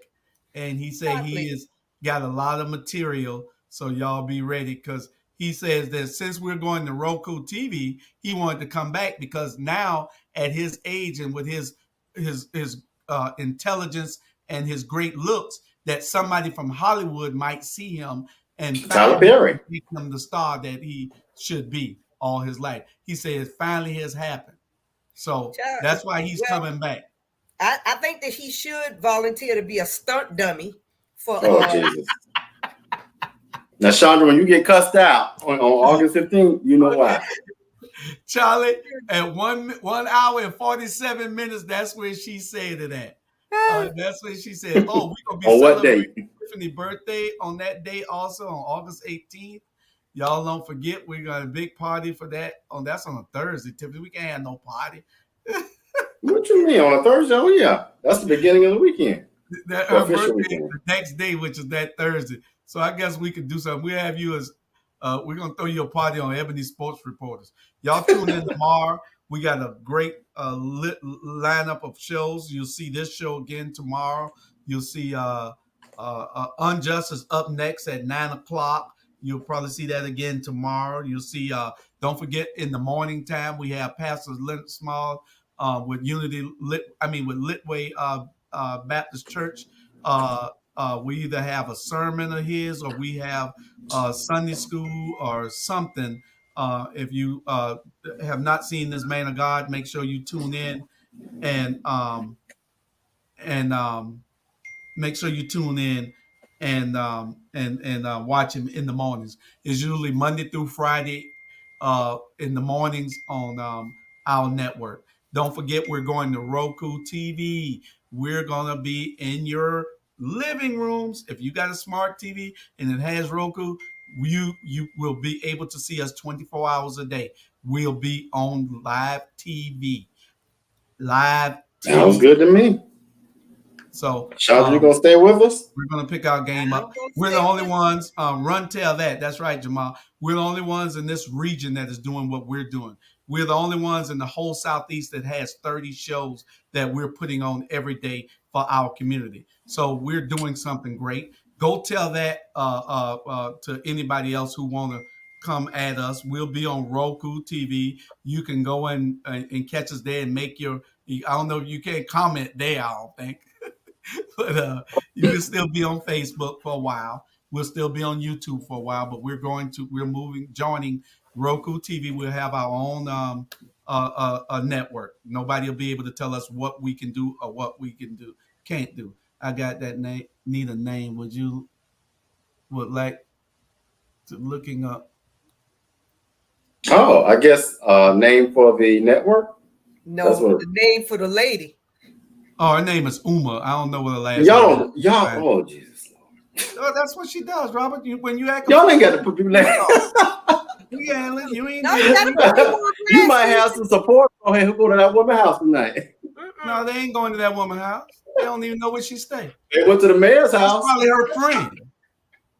And he said he has got a lot of material. So y'all be ready, because he says that since we're going to Roku TV, he wanted to come back because now at his age and with his intelligence and his great looks, that somebody from Hollywood might see him and Tyler finally Perry. make him the star that he should be all his life. He says finally has happened. So that's why he's coming back. I think that he should volunteer to be a stunt dummy for. Oh Jesus! Now, Chandra, when you get cussed out on August 15th, you know why. Charlie, at 1 hour and 47 minutes, that's where she said it at. That's when she said, "Oh, we're gonna be On what celebrating date? Tiffany's birthday on that day, also on August 18th. Y'all don't forget we got a big party for that. That's on a Thursday, Tiffany. We can't have no party. What you mean on a Thursday? Oh yeah, that's the beginning of the weekend. Her Official birthday is weekend. the next day, which is that Thursday. So I guess we could do something. We have you as we're gonna throw you a party on Ebony Sports Reporters. Y'all tune in tomorrow. We got a great lit lineup of shows. You'll see this show again tomorrow. You'll see Unjust is up next at 9 o'clock. You'll probably see that again tomorrow. You'll see. Don't forget in the morning time we have Pastor Leonard Small with with Litway Baptist Church. We either have a sermon of his or we have Sunday school or something. If you have not seen this man of God, make sure you tune in and and make sure you tune in and watch him in the mornings. It's usually Monday through Friday in the mornings on our network. Don't forget, we're going to Roku TV. We're gonna be in your living rooms. If you got a smart TV and it has Roku, you will be able to see us 24 hours a day. We'll be on live TV. Live TV. Sounds good to me. So Chandra, you gonna stay with us? we're gonna pick our game up. We're the only ones. Run tell that. That's right, Jamal. We're the only ones in this region that is doing what we're doing. We're the only ones in the whole Southeast that has 30 shows that we're putting on every day for our community. So we're doing something great. Go tell that to anybody else who want to come at us. We'll be on Roku TV. You can go and catch us there and make your. I don't know if you can comment there. I don't think. But you can still be on Facebook for a while. We'll still be on YouTube for a while, but joining Roku TV. We'll have our own network. Nobody will be able to tell us what we can do or what we can't do. I got that name. Need a name. Would like to looking up? Oh, I guess name for the network. That's No, what the name for the lady. Oh, her name is Uma. I don't know what her last name y'all. is. Y'all. Oh Jesus. Oh, that's what she does, Robert. When you act a Y'all ain't fool, got to put people name. you ain't No, do you gotta it. put people on You blast. might have some support on here who go to that woman's house tonight. No, they ain't going to that woman's house. They don't even know where she stay. They went to the mayor's That's house. probably her friend.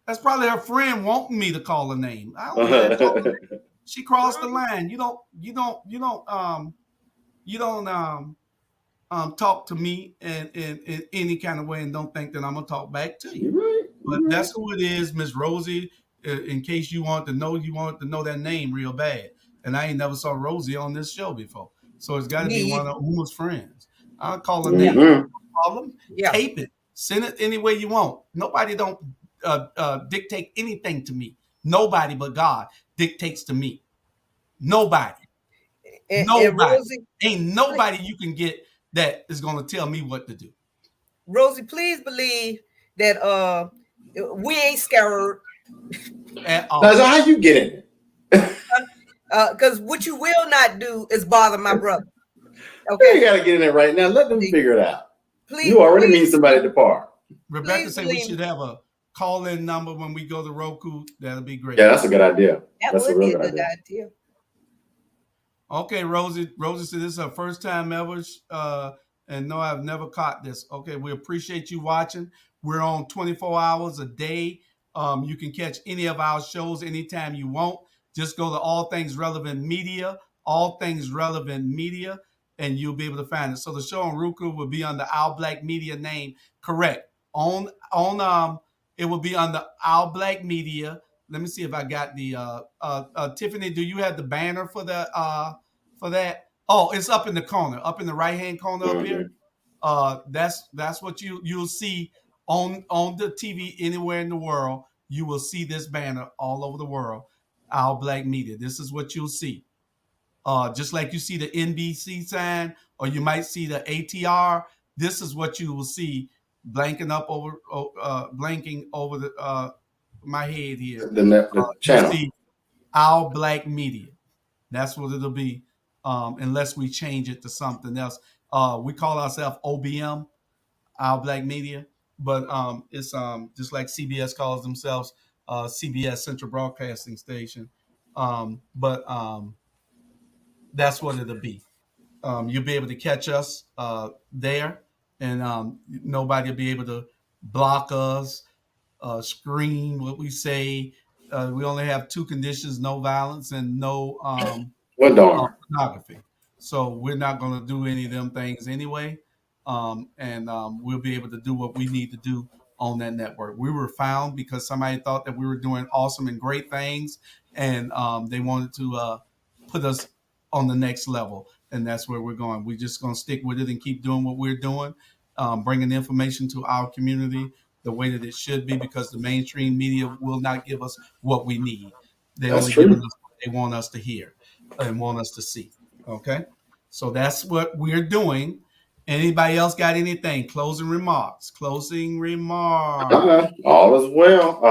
That's probably her friend wanting me to call her name. I don't mind calling her. She crossed the line. You don't talk to me in any kind of way and don't think that I'm gonna talk back to you. Right. But that's who it is, Miss Rosie. In case you want to know that name real bad. And I ain't never saw Rosie on this show before, so it's got to be one of Uma's friends. I'll call her name. No problem. Yeah. Tape it. Send it any way you want. Nobody don't dictate anything to me. Nobody but God dictates to me. Nobody. And Nobody. Rosie, Ain't nobody you can get that is going to tell me what to do. Rosie, please believe that we ain't scared. At all. Now, how you get in it? Because what you will not do is bother my brother. You Okay. got to get in it right now. Let them figure it out. Please, You already meet somebody at the park. Rebecca please said we believe- should have a call-in number when we go to Roku. That'll be great. Yeah, that's a good idea. That That's would a be real a good good idea. idea. Okay, Rosie said this is her first time ever, and no, I've never caught this. Okay, we appreciate you watching. We're on 24 hours a day. You can catch any of our shows anytime you want. Just go to All Things Relevant Media, and you'll be able to find it. So the show on Roku will be under Our Black Media name, correct? On it will be under Our Black Media. Let me see if I got the Tiffany. Do you have the banner for the for that? Oh, it's up in the corner, up in the right hand corner up here. That's what you'll see on the TV anywhere in the world. You will see this banner all over the world. Our Black Media. This is what you'll see. Just like you see the NBC sign, or you might see the ATR. This is what you will see blanking over the my head here. The channel. You see Our Black Media. That's what it'll be, unless we change it to something else. We call ourselves OBM, Our Black Media, but it's just like CBS calls themselves CBS Central Broadcasting Station. But that's what it'll be. You'll be able to catch us there, and nobody will be able to block us, screen what we say. We only have two conditions: no violence and no pornography. So we're not going to do any of them things anyway, and we'll be able to do what we need to do on that network. We were found because somebody thought that we were doing awesome and great things, and they wanted to put us on the next level, and that's where we're going. We're just going to stick with it and keep doing what we're doing, bringing information to our community the way that it should be, because the mainstream media will not give us what we need. They That's only true. give us what they want us to hear and want us to see. Okay, so that's what we're doing. Anybody else got anything? Closing remarks. All is well.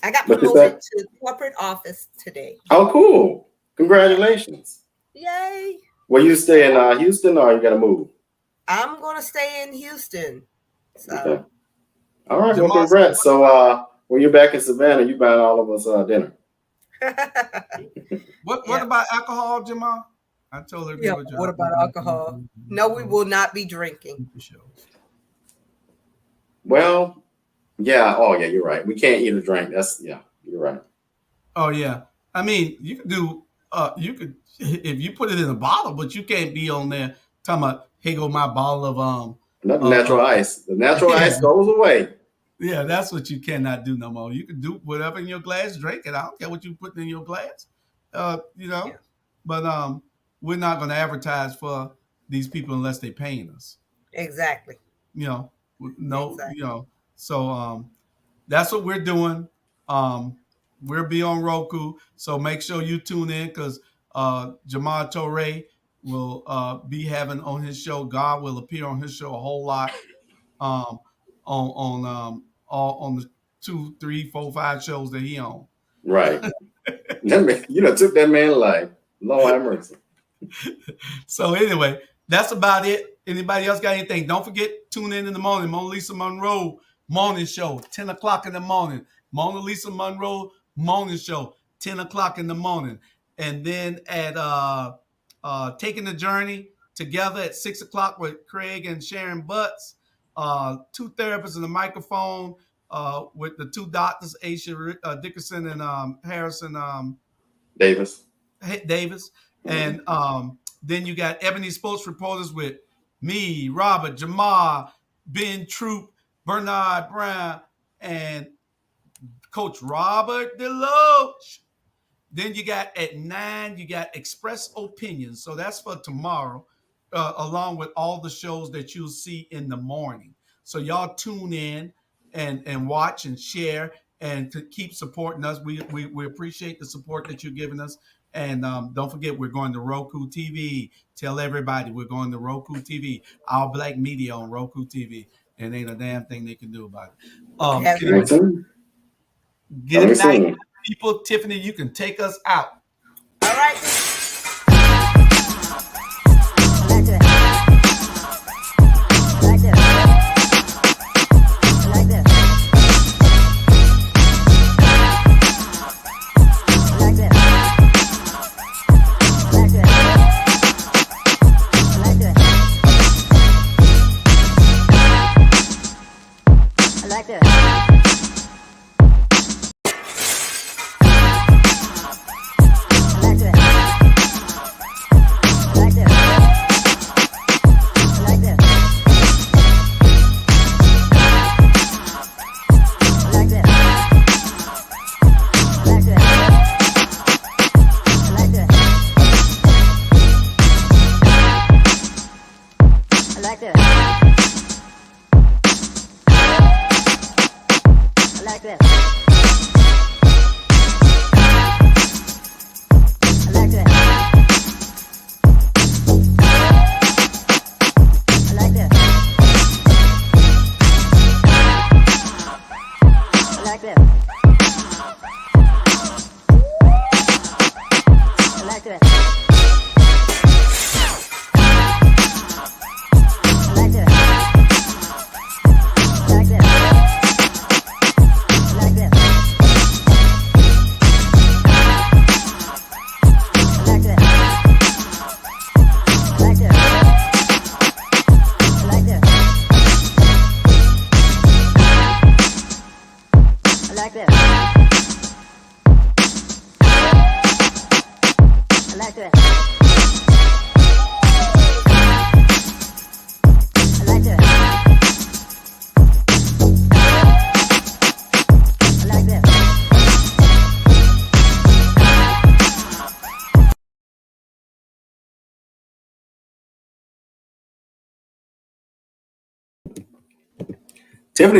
I got Look at promoted that. to corporate office today. Oh, cool! Congratulations. Yay! Well, you stay in Houston, or you got to move? I'm gonna stay in Houston. So Okay. All right. Well, Jamal, congrats. So when you're back in Savannah, you buying all of us dinner. what about alcohol, Jamal? I told her. yeah, what about alcohol? No, we will not be drinking. Well, yeah. Oh, yeah. You're right. We can't eat or drink. You're right. Oh yeah. I mean, you could do. You could if you put it in a bottle, but you can't be on there talking about, "Hey, go my bottle of Not the natural ice. The natural ice goes away. Yeah, that's what you cannot do no more. You can do whatever in your glass, drink it. I don't care what you put in your glass. Yeah. But we're not going to advertise for these people unless they're paying us. Exactly. No. Exactly. So that's what we're doing. We'll be on Roku, so make sure you tune in, because Jamal Torre will be having on his show. God will appear on his show a whole lot. On the 2, 3, 4, 5 shows that he on. Right. That man, you know, took that man life. Lord have mercy. So anyway, that's about it. Anybody else got anything? Don't forget, tune in the morning. Mona Lisa Monroe morning show, 10 o'clock in the morning. Mona Lisa Monroe morning show, 10 o'clock in the morning. And then at Taking the Journey together at 6 o'clock with Craig and Sharon Butts. Two therapists in the microphone with the two doctors, Aisha Dickerson and Harrison Davis. Davis. And then you got Ebony Sports Reporters with me, Robert, Jamar, Ben Troop, Bernard Brown, and Coach Robert Deloach. Then you got at 9, you got Express Opinions. So that's for tomorrow, along with all the shows that you'll see in the morning. So y'all tune in and watch and share and to keep supporting us. We appreciate the support that you're giving us. And don't forget, we're going to Roku TV. Tell everybody we're going to Roku TV. Our Black Media on Roku TV. And ain't a damn thing they can do about it. Get it back, people. Tiffany, you can take us out. All right. Like this. Like this. Like this. Like this. Like this. Like this. Tiffany